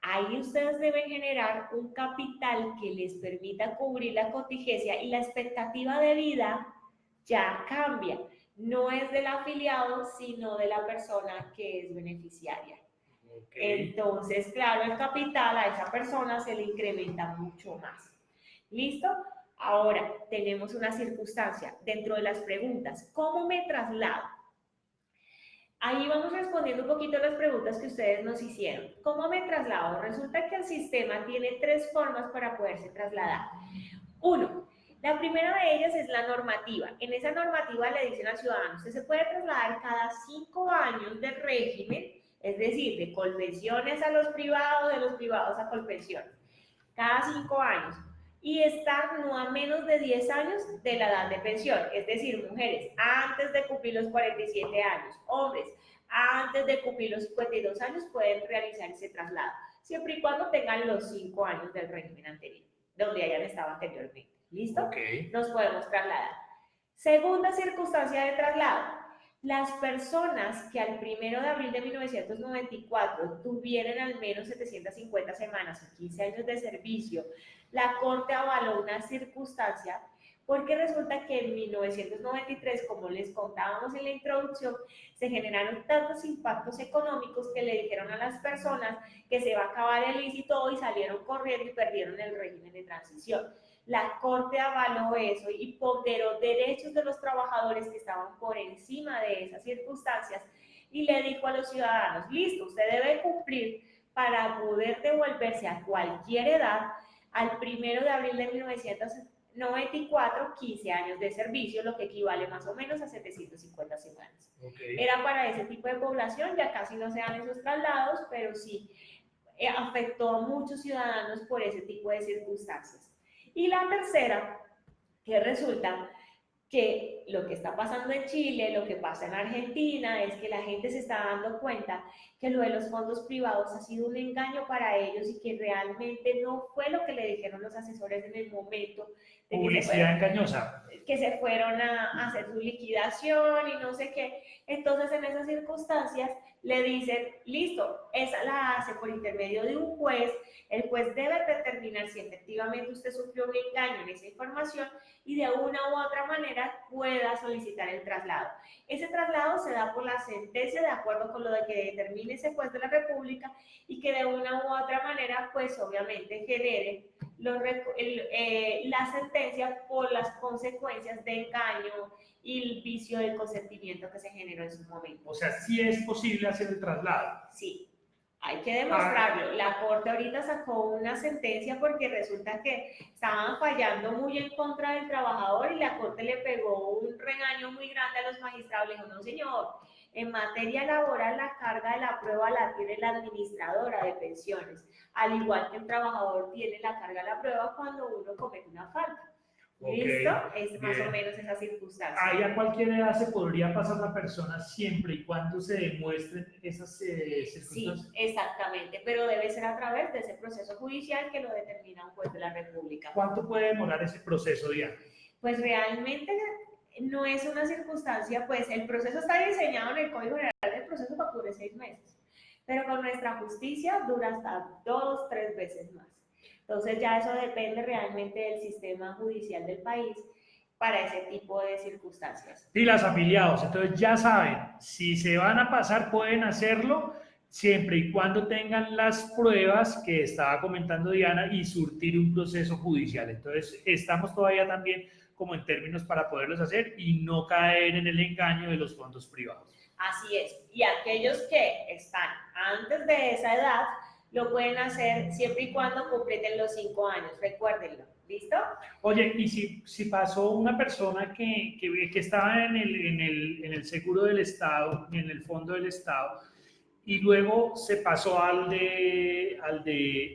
Speaker 3: Ahí ustedes deben generar un capital que les permita cubrir la contingencia y la expectativa de vida ya cambia. No es del afiliado, sino de la persona que es beneficiaria. Okay. Entonces, claro, el capital a esa persona se le incrementa mucho más. ¿Listo? Ahora, tenemos una circunstancia dentro de las preguntas. ¿Cómo me traslado? Ahí vamos respondiendo un poquito las preguntas que ustedes nos hicieron. ¿Cómo me traslado? Resulta que el sistema tiene 3 formas para poderse trasladar. 1. La primera de ellas es la normativa. En esa normativa le dicen al ciudadano, usted se puede trasladar cada 5 años de régimen, es decir, de colpensiones a los privados, de los privados a colpensiones. Cada 5 años. Y estar no a menos de 10 años de la edad de pensión, es decir, mujeres antes de cumplir los 47 años, hombres antes de cumplir los 52 años pueden realizar ese traslado, siempre y cuando tengan los 5 años del régimen anterior, donde hayan estado anteriormente. ¿Listo? Okay. Nos podemos trasladar. Segunda circunstancia de traslado. Las personas que al 1 de abril de 1994 tuvieran al menos 750 semanas o 15 años de servicio, la Corte avaló una circunstancia porque resulta que en 1993, como les contábamos en la introducción, se generaron tantos impactos económicos que le dijeron a las personas que se va a acabar el ICE y todo y salieron corriendo y perdieron el régimen de transición. La Corte avaló eso y ponderó derechos de los trabajadores que estaban por encima de esas circunstancias y le dijo a los ciudadanos, listo, usted debe cumplir para poder devolverse a cualquier edad al 1 de abril de 1994, 15 años de servicio, lo que equivale más o menos a 750 semanas. Okay. Era para ese tipo de población, ya casi no se dan esos traslados, pero sí afectó a muchos ciudadanos por ese tipo de circunstancias. Y la tercera, que resulta que lo que está pasando en Chile, lo que pasa en Argentina, es que la gente se está dando cuenta que lo de los fondos privados ha sido un engaño para ellos y que realmente no fue lo que le dijeron los asesores en el momento de
Speaker 1: Publicidad engañosa.
Speaker 3: que se fueron a hacer su liquidación y no sé qué. Entonces, en esas circunstancias, le dicen, listo, esa la hace por intermedio de un juez, el juez debe determinar si efectivamente usted sufrió un engaño en esa información y de una u otra manera pueda solicitar el traslado. Ese traslado se da por la sentencia de acuerdo con lo de que determine ese juez de la República y que de una u otra manera, pues obviamente genere la sentencia por las consecuencias de engaño y el vicio del consentimiento que se generó en su momento.
Speaker 1: O sea, sí es posible hacer el traslado.
Speaker 3: Sí, hay que demostrarlo. La Corte ahorita sacó una sentencia porque resulta que estaban fallando muy en contra del trabajador y la Corte le pegó un regaño muy grande a los magistrados. Le dijo, no señor, en materia laboral la carga de la prueba la tiene la administradora de pensiones, al igual que el trabajador tiene la carga de la prueba cuando uno comete una falta. ¿Listo? Es más o menos esa circunstancia.
Speaker 1: Ahí a cualquier edad se podría pasar la persona siempre y cuando se demuestren esas circunstancias.
Speaker 3: Sí, exactamente, pero debe ser a través de ese proceso judicial que lo determina un juez de la República.
Speaker 1: ¿Cuánto puede demorar ese proceso, Diana?
Speaker 3: Pues realmente no es una circunstancia, pues el proceso está diseñado en el Código General del Proceso para cubrir 6 meses, pero con nuestra justicia dura hasta 2, 3 veces más. Entonces ya eso depende realmente del sistema judicial del país para ese tipo de circunstancias.
Speaker 1: Y las afiliados, entonces ya saben, si se van a pasar pueden hacerlo siempre y cuando tengan las pruebas que estaba comentando Diana y surtir un proceso judicial. Entonces estamos todavía también como en términos para poderlos hacer y no caer en el engaño de los fondos privados.
Speaker 3: Así es, y aquellos que están antes de esa edad lo pueden hacer siempre y cuando completen los 5 años, recuérdenlo, ¿listo?
Speaker 1: Oye, y si pasó una persona que estaba en el seguro del Estado, en el fondo del Estado, y luego se pasó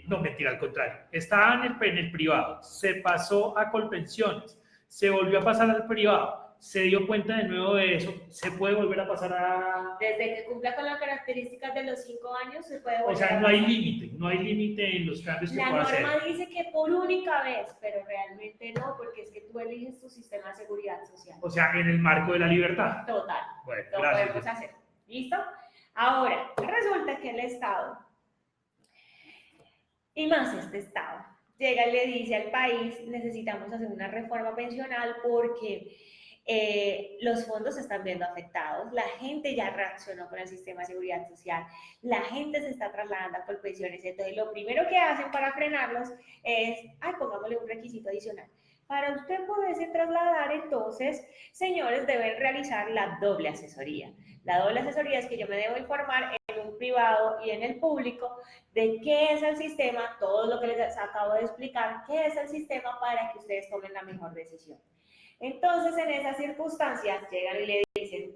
Speaker 1: no, mentira, al contrario, estaba en el privado, se pasó a Colpensiones, se volvió a pasar al privado, se dio cuenta de nuevo de eso, se puede volver a pasar a...
Speaker 3: Desde que cumpla con las características de los 5 años se puede volver.
Speaker 1: O sea, no hay límite en los cambios que pueda hacer.
Speaker 3: La norma dice que por única vez, pero realmente no, porque es que tú eliges tu sistema de seguridad social.
Speaker 1: O sea, en el marco de la libertad.
Speaker 3: Total.
Speaker 1: Bueno,
Speaker 3: lo
Speaker 1: gracias.
Speaker 3: podemos hacer. ¿Listo? Ahora, resulta que el Estado, y más este Estado, llega y le dice al país, necesitamos hacer una reforma pensional porque los fondos se están viendo afectados, la gente ya reaccionó con el sistema de seguridad social, la gente se está trasladando a Colpensiones, entonces lo primero que hacen para frenarlos es, pongámosle un requisito adicional. Para usted poderse trasladar, entonces, señores, deben realizar la doble asesoría. La doble asesoría es que yo me debo informar en un privado y en el público de qué es el sistema, todo lo que les acabo de explicar, qué es el sistema para que ustedes tomen la mejor decisión. Entonces, en esas circunstancias, llegan y le dicen,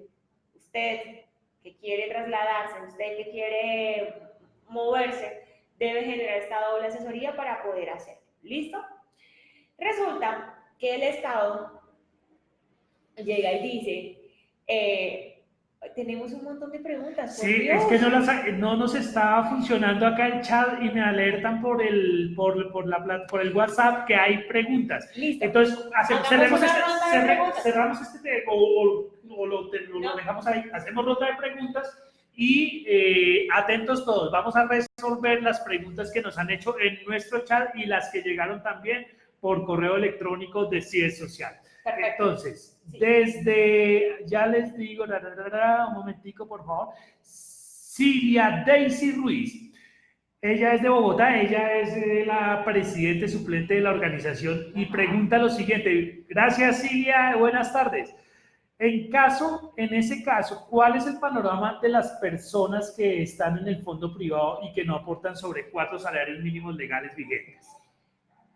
Speaker 3: usted que quiere trasladarse, usted que quiere moverse, debe generar esta doble asesoría para poder hacerlo. ¿Listo? Resulta que el Estado llega y dice, tenemos un montón de preguntas.
Speaker 1: Sí, es que no nos está funcionando acá el chat y me alertan por el WhatsApp que hay preguntas.
Speaker 3: Listo.
Speaker 1: Entonces, cerramos este o lo dejamos ahí, hacemos ronda de preguntas y atentos todos. Vamos a resolver las preguntas que nos han hecho en nuestro chat y las que llegaron también por correo electrónico de CIES Social.
Speaker 3: Perfecto.
Speaker 1: Entonces,
Speaker 3: sí.
Speaker 1: ya les digo, un momentico, por favor. Silvia Daisy Ruiz. Ella es de Bogotá, ella es la presidente suplente de la organización y pregunta lo siguiente. Gracias, Silvia, buenas tardes. En ese caso, ¿cuál es el panorama de las personas que están en el fondo privado y que no aportan sobre 4 salarios mínimos legales vigentes?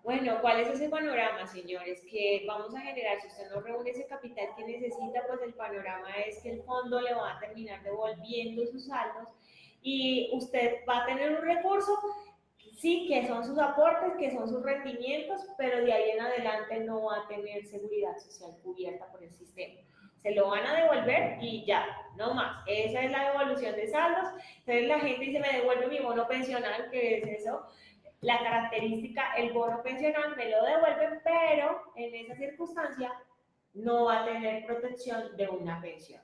Speaker 3: Bueno, ¿cuál es ese panorama, señores? Que vamos a generar, si usted no reúne ese capital que necesita, pues el panorama es que el fondo le va a terminar devolviendo sus saldos y usted va a tener un recurso sí, que son sus aportes, que son sus rendimientos, pero de ahí en adelante no va a tener seguridad social cubierta por el sistema. Se lo van a devolver y ya, no más. Esa es la devolución de saldos. Entonces la gente dice, me devuelve mi bono pensional, que es eso. La característica, el bono pensional me lo devuelven, pero en esa circunstancia no va a tener protección de una pensión.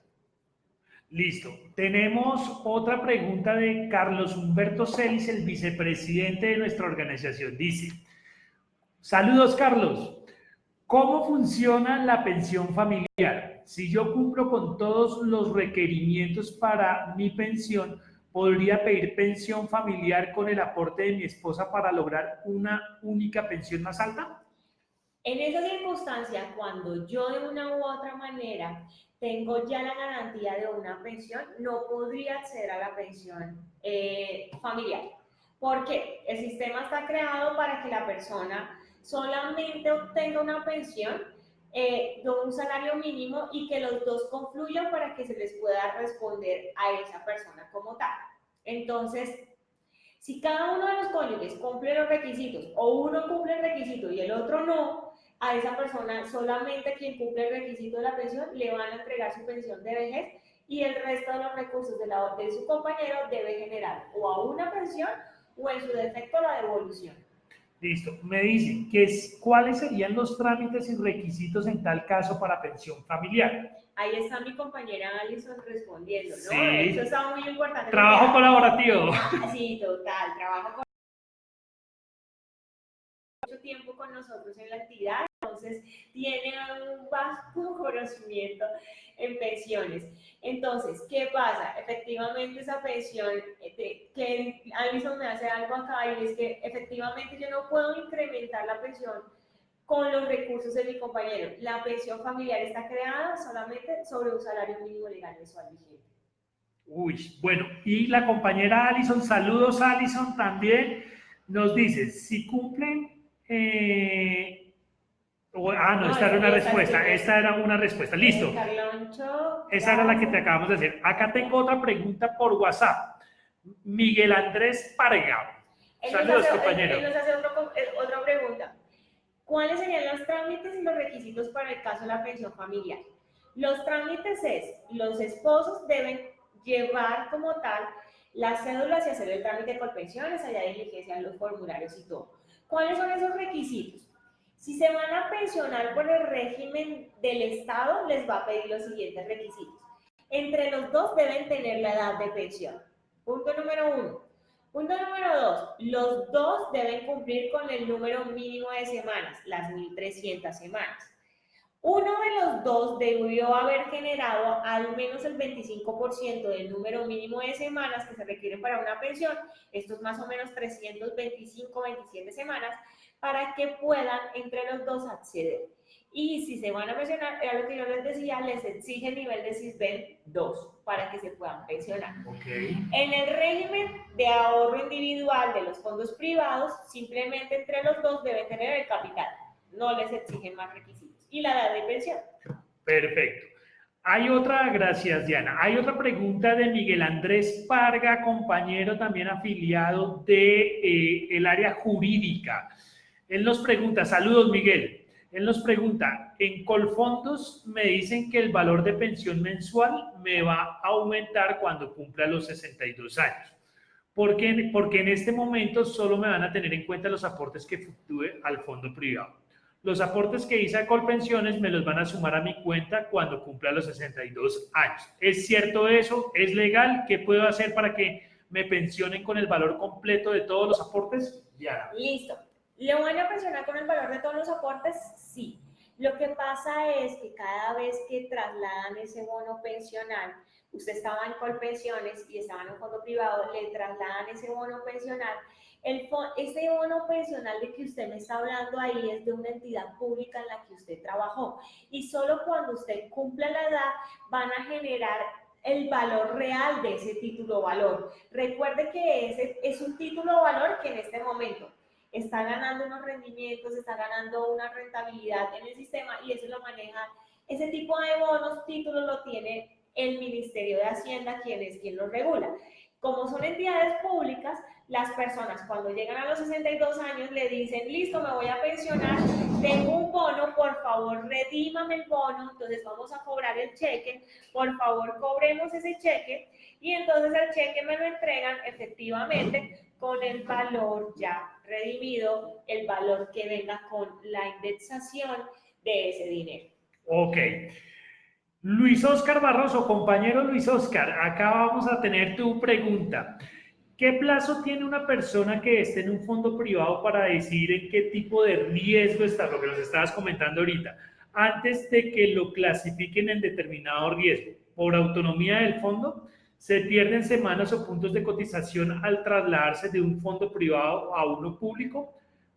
Speaker 1: Listo. Tenemos otra pregunta de Carlos Humberto Celis, el vicepresidente de nuestra organización. Dice, saludos Carlos, ¿cómo funciona la pensión familiar? Si yo cumplo con todos los requerimientos para mi pensión, ¿podría pedir pensión familiar con el aporte de mi esposa para lograr una única pensión más alta?
Speaker 3: En esa circunstancia, cuando yo de una u otra manera tengo ya la garantía de una pensión, no podría acceder a la pensión familiar. ¿Por qué? El sistema está creado para que la persona solamente obtenga una pensión de un salario mínimo y que los dos confluyan para que se les pueda responder a esa persona como tal. Entonces, si cada uno de los cónyuges cumple los requisitos o uno cumple el requisito y el otro no, a esa persona solamente quien cumple el requisito de la pensión le van a entregar su pensión de vejez y el resto de los recursos de su compañero debe generar o a una pensión o en su defecto la devolución.
Speaker 1: Listo. Me dicen que cuáles serían los trámites y requisitos en tal caso para pensión familiar.
Speaker 3: Ahí está mi compañera Alison respondiendo, ¿no?
Speaker 1: Sí.
Speaker 3: Eso está muy importante.
Speaker 1: Trabajo colaborativo.
Speaker 3: Sí, total, trabajo mucho tiempo con nosotros en la actividad, entonces tiene un vasto conocimiento en pensiones. Entonces, ¿qué pasa? Efectivamente esa pensión, que Alison me hace algo acá y es que efectivamente yo no puedo incrementar la pensión con los recursos de mi compañero. La pensión familiar está creada solamente sobre un salario mínimo legal mensual vigente.
Speaker 1: Uy, bueno, y la compañera Alison, saludos Alison también, nos dice, si cumplen, no, esta era una respuesta, esta era una respuesta, listo.
Speaker 3: Carloncho,
Speaker 1: esa era la que te acabamos de hacer. Acá tengo otra pregunta por WhatsApp. Miguel Andrés Parga. Saludos, compañero.
Speaker 3: Él nos hace otra pregunta. ¿Cuáles serían los trámites y los requisitos para el caso de la pensión familiar? Los trámites es, los esposos deben llevar como tal las cédulas y hacer el trámite por pensiones, allá diligencian los formularios y todo. ¿Cuáles son esos requisitos? Si se van a pensionar por el régimen del Estado, les va a pedir los siguientes requisitos. Entre los dos deben tener la edad de pensión. Punto número 1. Punto número 2. Los dos deben cumplir con el número mínimo de semanas, las 1.300 semanas. Uno de los dos debió haber generado al menos el 25% del número mínimo de semanas que se requieren para una pensión, esto es más o menos 325, 27 semanas, para que puedan entre los dos acceder. Y si se van a pensionar, era lo que yo les decía, les exige el nivel de SISBEN 2 para que se puedan pensionar.
Speaker 1: Okay.
Speaker 3: En el régimen de ahorro individual de los fondos privados, simplemente entre los dos deben tener el capital, no les exigen más requisitos. Y la edad de pensión.
Speaker 1: Perfecto. Hay otra, gracias Diana, hay otra pregunta de Miguel Andrés Parga, compañero también afiliado de el área jurídica. Él nos pregunta, saludos Miguel, él nos pregunta, en Colfondos me dicen que el valor de pensión mensual me va a aumentar cuando cumpla los 62 años. Porque en este momento solo me van a tener en cuenta los aportes que fluctúe al fondo privado. Los aportes que hice a Colpensiones me los van a sumar a mi cuenta cuando cumpla los 62 años. ¿Es cierto eso? ¿Es legal? ¿Qué puedo hacer para que me pensionen con el valor completo de todos los aportes?
Speaker 3: Ya. Listo. ¿Le van a pensionar con el valor de todos los aportes? Sí. Lo que pasa es que cada vez que trasladan ese bono pensional, usted estaba en Colpensiones y estaba en un fondo privado, le trasladan ese bono pensional. Ese bono pensional de que usted me está hablando ahí es de una entidad pública en la que usted trabajó. Y solo cuando usted cumpla la edad van a generar el valor real de ese título valor. Recuerde que ese es un título valor que en este momento está ganando unos rendimientos, está ganando una rentabilidad en el sistema y eso lo maneja, ese tipo de bonos, títulos lo tiene el Ministerio de Hacienda, quien lo regula. Como son entidades públicas, las personas cuando llegan a los 62 años le dicen, listo, me voy a pensionar, tengo un bono, por favor, redímame el bono, entonces vamos a cobrar el cheque, por favor, cobremos ese cheque, y entonces el cheque me lo entregan efectivamente con el valor ya redimido, el valor que venga con la indexación de ese dinero.
Speaker 1: Ok. Luis Oscar Barroso, compañero Luis Oscar, acá vamos a tener tu pregunta. ¿Qué plazo tiene una persona que esté en un fondo privado para decidir en qué tipo de riesgo está, lo que nos estabas comentando ahorita, antes de que lo clasifiquen en determinado riesgo? ¿Por autonomía del fondo? ¿Se pierden semanas o puntos de cotización al trasladarse de un fondo privado a uno público?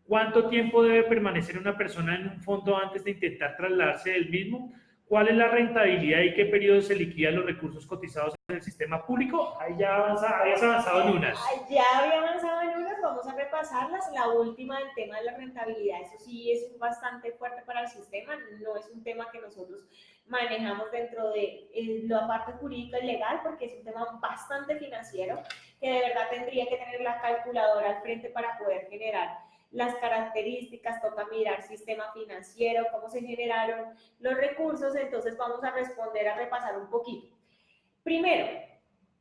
Speaker 1: ¿Cuánto tiempo debe permanecer una persona en un fondo antes de intentar trasladarse del mismo? ¿Cuál es la rentabilidad y qué periodo se liquidan los recursos cotizados en el sistema público? Ahí ya habías avanzado en unas.
Speaker 3: Ya había avanzado en unas, vamos a repasarlas. La última, el tema de la rentabilidad, eso sí es bastante fuerte para el sistema, no es un tema que nosotros manejamos dentro de la parte jurídica y legal, porque es un tema bastante financiero, que de verdad tendría que tener la calculadora al frente para poder generar las características, toca mirar sistema financiero, cómo se generaron los recursos, entonces vamos a responder, a repasar un poquito. Primero,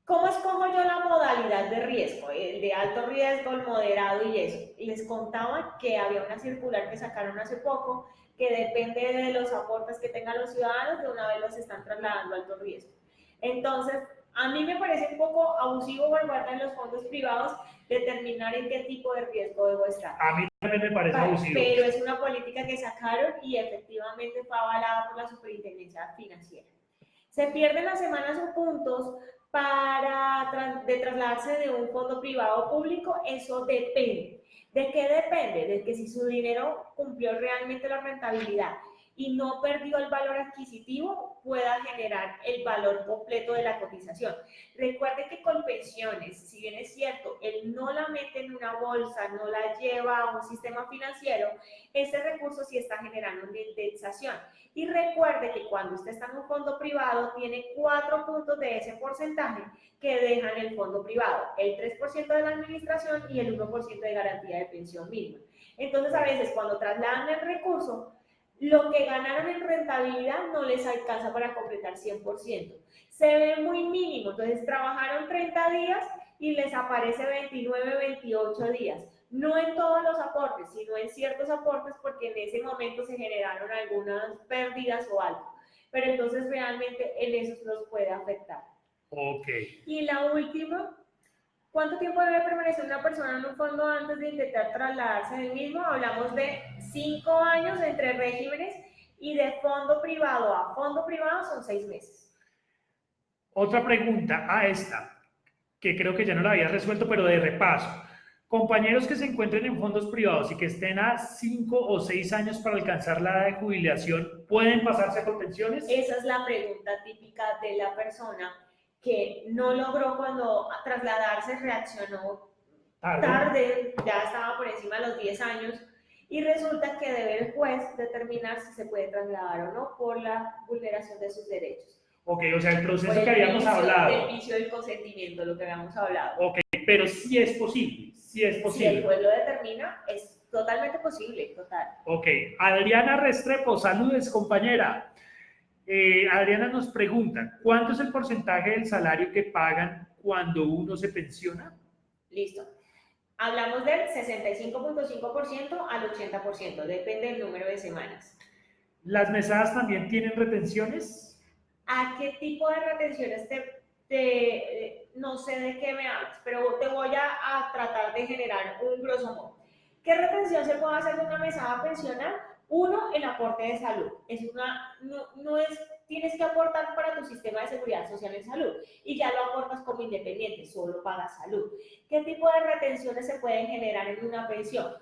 Speaker 3: ¿cómo escojo yo la modalidad de riesgo? El de alto riesgo, el moderado y eso. Les contaba que había una circular que sacaron hace poco que depende de los aportes que tengan los ciudadanos, de una vez los están trasladando a alto riesgo. Entonces, a mí me parece un poco abusivo por parte de los fondos privados determinar en qué tipo de riesgo debo estar.
Speaker 1: A mí también me parece abusivo.
Speaker 3: Pero es una política que sacaron y efectivamente fue avalada por la Superintendencia Financiera. Se pierden las semanas o puntos de trasladarse de un fondo privado a público, eso depende. ¿De qué depende? De que si su dinero cumplió realmente la rentabilidad y no perdió el valor adquisitivo, pueda generar el valor completo de la cotización. Recuerde que con pensiones, si bien es cierto, él no la mete en una bolsa, no la lleva a un sistema financiero, ese recurso sí está generando una indexación. Y recuerde que cuando usted está en un fondo privado, tiene 4 puntos de ese porcentaje que dejan el fondo privado, el 3% de la administración y el 1% de garantía de pensión mínima. Entonces, a veces cuando trasladan el recurso, lo que ganaron en rentabilidad no les alcanza para completar 100%. Se ve muy mínimo, entonces trabajaron 30 días y les aparece 29, 28 días. No en todos los aportes, sino en ciertos aportes porque en ese momento se generaron algunas pérdidas o algo. Pero entonces realmente en eso los puede afectar.
Speaker 1: Ok.
Speaker 3: Y la última, ¿cuánto tiempo debe permanecer una persona en un fondo antes de intentar trasladarse del mismo? Hablamos de 5 años entre regímenes y de fondo privado a fondo privado son 6 meses.
Speaker 1: Otra pregunta a esta, que creo que ya no la habías resuelto, pero de repaso. Compañeros que se encuentren en fondos privados y que estén a 5 o 6 años para alcanzar la edad de jubilación, ¿pueden pasarse por pensiones?
Speaker 3: Esa es la pregunta típica de la persona que no logró cuando trasladarse, reaccionó tarde, ya estaba por encima de los 10 años y resulta que debe el juez determinar si se puede trasladar o no por la vulneración de sus derechos.
Speaker 1: Ok, o sea, el proceso que habíamos hablado.
Speaker 3: El vicio del consentimiento, lo que habíamos hablado.
Speaker 1: Ok, pero sí es posible, sí es posible.
Speaker 3: Si el juez lo determina, es totalmente posible, total.
Speaker 1: Ok, Adriana Restrepo, saludes compañera. Adriana nos pregunta, ¿cuánto es el porcentaje del salario que pagan cuando uno se pensiona?
Speaker 3: Listo. Hablamos del 65.5% al 80%, depende del número de semanas.
Speaker 1: ¿Las mesadas también tienen retenciones?
Speaker 3: ¿A qué tipo de retenciones no sé de qué me hablas, pero te voy a tratar de generar un grosso modo? ¿Qué retención se puede hacer de una mesada pensional? Uno, el aporte de salud. Tienes que aportar para tu sistema de seguridad social en salud y ya lo aportas como independiente, solo pagas salud. ¿Qué tipo de retenciones se pueden generar en una pensión?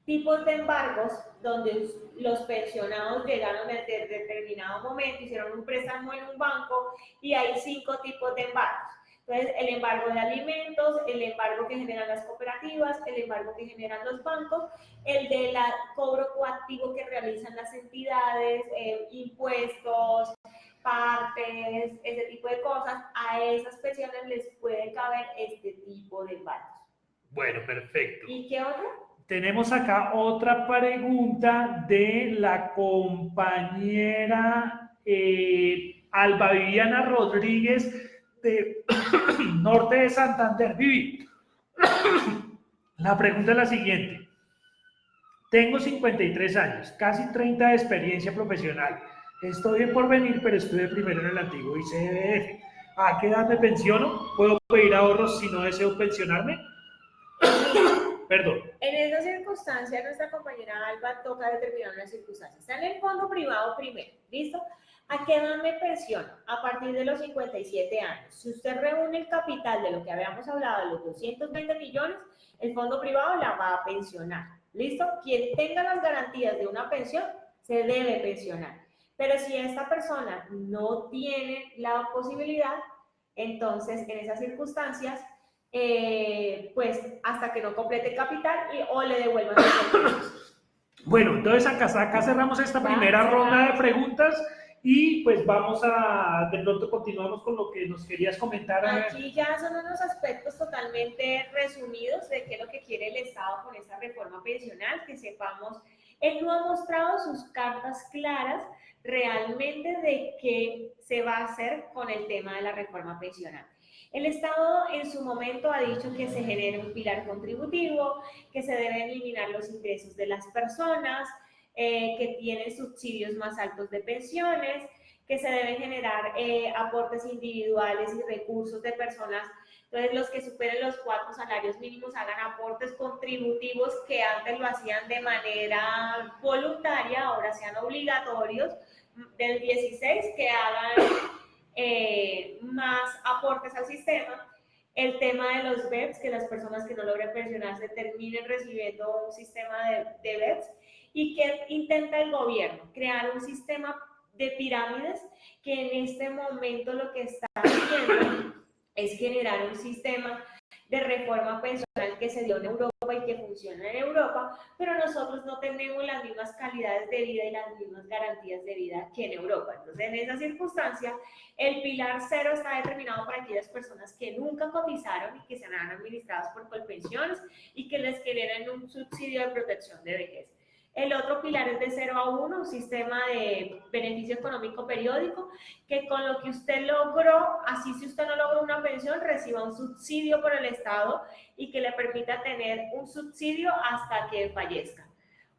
Speaker 3: Tipos de embargos donde los pensionados llegaron desde determinado momento, hicieron un préstamo en un banco y hay 5 tipos de embargos. Entonces, el embargo de alimentos, el embargo que generan las cooperativas, el embargo que generan los bancos, el de cobro coactivo que realizan las entidades, impuestos, partes, ese tipo de cosas. A esas pensiones les puede caber este tipo de embargos.
Speaker 1: Bueno, perfecto.
Speaker 3: ¿Y qué otro?
Speaker 1: Tenemos acá otra pregunta de la compañera Alba Viviana Rodríguez de Norte de Santander. Vivi, la pregunta es la siguiente. Tengo 53 años, casi 30 de experiencia profesional. Estoy en porvenir, pero estuve primero en el antiguo ICBF. ¿A qué edad me pensiono? ¿Puedo pedir ahorros si no deseo pensionarme? Perdón.
Speaker 3: En esa circunstancia, nuestra compañera Alba toca determinar una circunstancia. Está en el fondo privado primero, ¿listo? ¿A qué edad me pensiono? A partir de los 57 años. Si usted reúne el capital de lo que habíamos hablado, de los 220 millones, el fondo privado la va a pensionar, ¿listo? Quien tenga las garantías de una pensión, se debe pensionar. Pero si esta persona no tiene la posibilidad, entonces en esas circunstancias, pues hasta que no complete capital o le devuelvan los.
Speaker 1: Bueno, entonces acá cerramos esta primera ronda de preguntas y pues de pronto continuamos con lo que nos querías comentar.
Speaker 3: Aquí ya son unos aspectos totalmente resumidos de qué es lo que quiere el Estado con esta reforma pensional, que sepamos, él no ha mostrado sus cartas claras realmente de qué se va a hacer con el tema de la reforma pensional. El Estado en su momento ha dicho que se genere un pilar contributivo, que se deben eliminar los ingresos de las personas, que tienen subsidios más altos de pensiones, que se deben generar aportes individuales y recursos de personas. Entonces, los que superen los 4 salarios mínimos hagan aportes contributivos que antes lo hacían de manera voluntaria, ahora sean obligatorios. Del 16, que hagan más aportes al sistema. El tema de los BEPS, que las personas que no logren pensionarse terminen recibiendo un sistema de BEPS. ¿Y qué intenta el gobierno? Crear un sistema de pirámides que en este momento lo que está haciendo es generar un sistema de reforma pensional que se dio en Europa y que funciona en Europa, pero nosotros no tenemos las mismas calidades de vida y las mismas garantías de vida que en Europa. Entonces, en esa circunstancia, el pilar 0 está determinado para aquellas personas que nunca cotizaron y que serán administradas por Colpensiones y que les generen un subsidio de protección de vejez. El otro pilar es de 0 a 1, un sistema de beneficio económico periódico, que con lo que usted logró, así si usted no logró una pensión, reciba un subsidio por el Estado y que le permita tener un subsidio hasta que fallezca.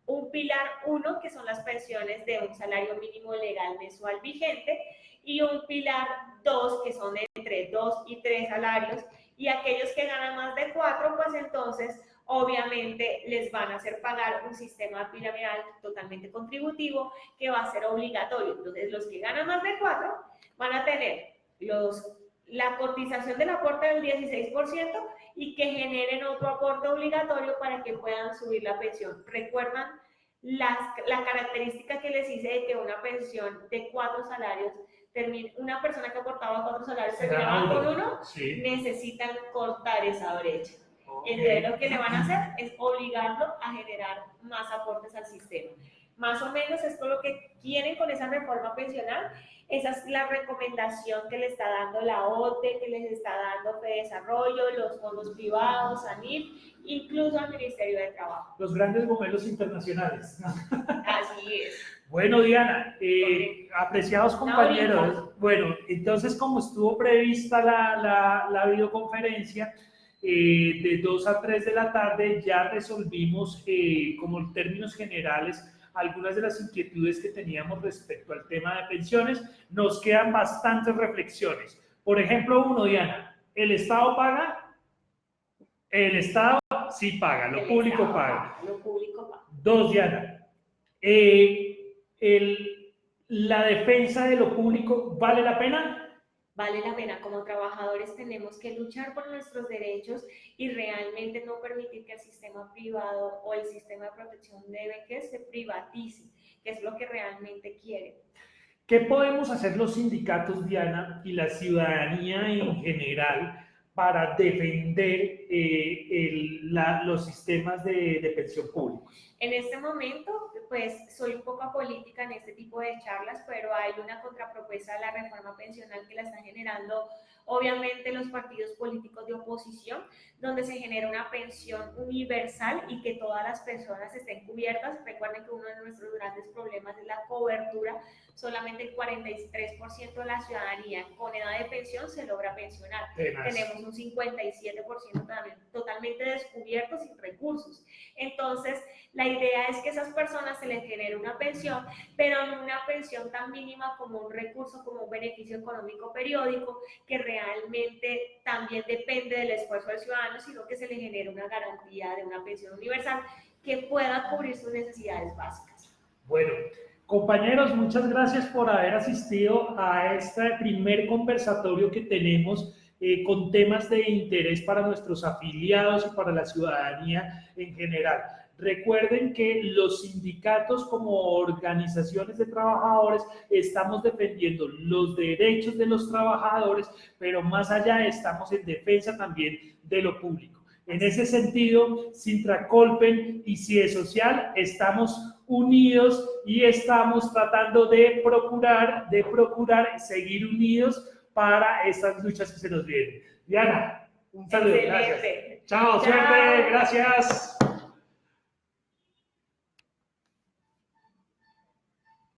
Speaker 3: Un pilar 1, que son las pensiones de un salario mínimo legal mensual vigente, y un pilar 2, que son entre 2 y 3 salarios, y aquellos que ganan más de 4, pues entonces obviamente les van a hacer pagar un sistema piramidal totalmente contributivo que va a ser obligatorio. Entonces, los que ganan más de 4 van a tener la cotización del aporte del 16% y que generen otro aporte obligatorio para que puedan subir la pensión. ¿Recuerdan la característica que les hice de que una pensión de 4 salarios, una persona que aportaba 4 salarios terminaba con 1? Sí. Necesitan cortar esa brecha. Entonces, lo que le van a hacer es obligarlo a generar más aportes al sistema. Más o menos esto es lo que quieren con esa reforma pensional. Esa es la recomendación que le está dando la OTE, que les está dando Desarrollo, los fondos privados, ANIF, incluso al Ministerio de Trabajo.
Speaker 1: Los grandes modelos internacionales.
Speaker 3: Así es.
Speaker 1: Bueno, Diana, apreciados compañeros, bueno, entonces como estuvo prevista la videoconferencia, de 2 a 3 de la tarde ya resolvimos como en términos generales algunas de las inquietudes que teníamos respecto al tema de pensiones. Nos quedan bastantes reflexiones. Por ejemplo, 1, Diana, ¿el Estado paga? El Estado sí paga, lo público paga.
Speaker 3: Lo público paga.
Speaker 1: 2, Diana, ¿la defensa de lo público vale la pena?
Speaker 3: Vale la pena. Como trabajadores tenemos que luchar por nuestros derechos y realmente no permitir que el sistema privado o el sistema de protección de vejez se privatice, que es lo que realmente quieren.
Speaker 1: ¿Qué podemos hacer los sindicatos, Diana, y la ciudadanía en general para defender los sistemas de pensión públicos?
Speaker 3: En este momento, pues soy un poco apolítica en este tipo de charlas, pero hay una contrapropuesta a la reforma pensional que la están generando obviamente los partidos políticos de oposición, donde se genera una pensión universal y que todas las personas estén cubiertas. Recuerden que uno de nuestros grandes problemas es la cobertura. Solamente el 43% de la ciudadanía con edad de pensión se logra pensionar. Tenemos un 57% también totalmente descubierto sin recursos. Entonces, la idea es que a esas personas se les genere una pensión, pero no una pensión tan mínima como un recurso, como un beneficio económico periódico, que realmente también depende del esfuerzo del ciudadano, sino que se le genere una garantía de una pensión universal que pueda cubrir sus necesidades básicas.
Speaker 1: Bueno, compañeros, muchas gracias por haber asistido a este primer conversatorio que tenemos con temas de interés para nuestros afiliados y para la ciudadanía en general. Recuerden que los sindicatos como organizaciones de trabajadores estamos defendiendo los derechos de los trabajadores, pero más allá estamos en defensa también de lo público. En ese sentido, Sintracolpen y CIE Social estamos unidos y estamos tratando de procurar seguir unidos para estas luchas que se nos vienen. Diana, un saludo.
Speaker 3: Excelente.
Speaker 1: Gracias. Chao, suerte, gracias.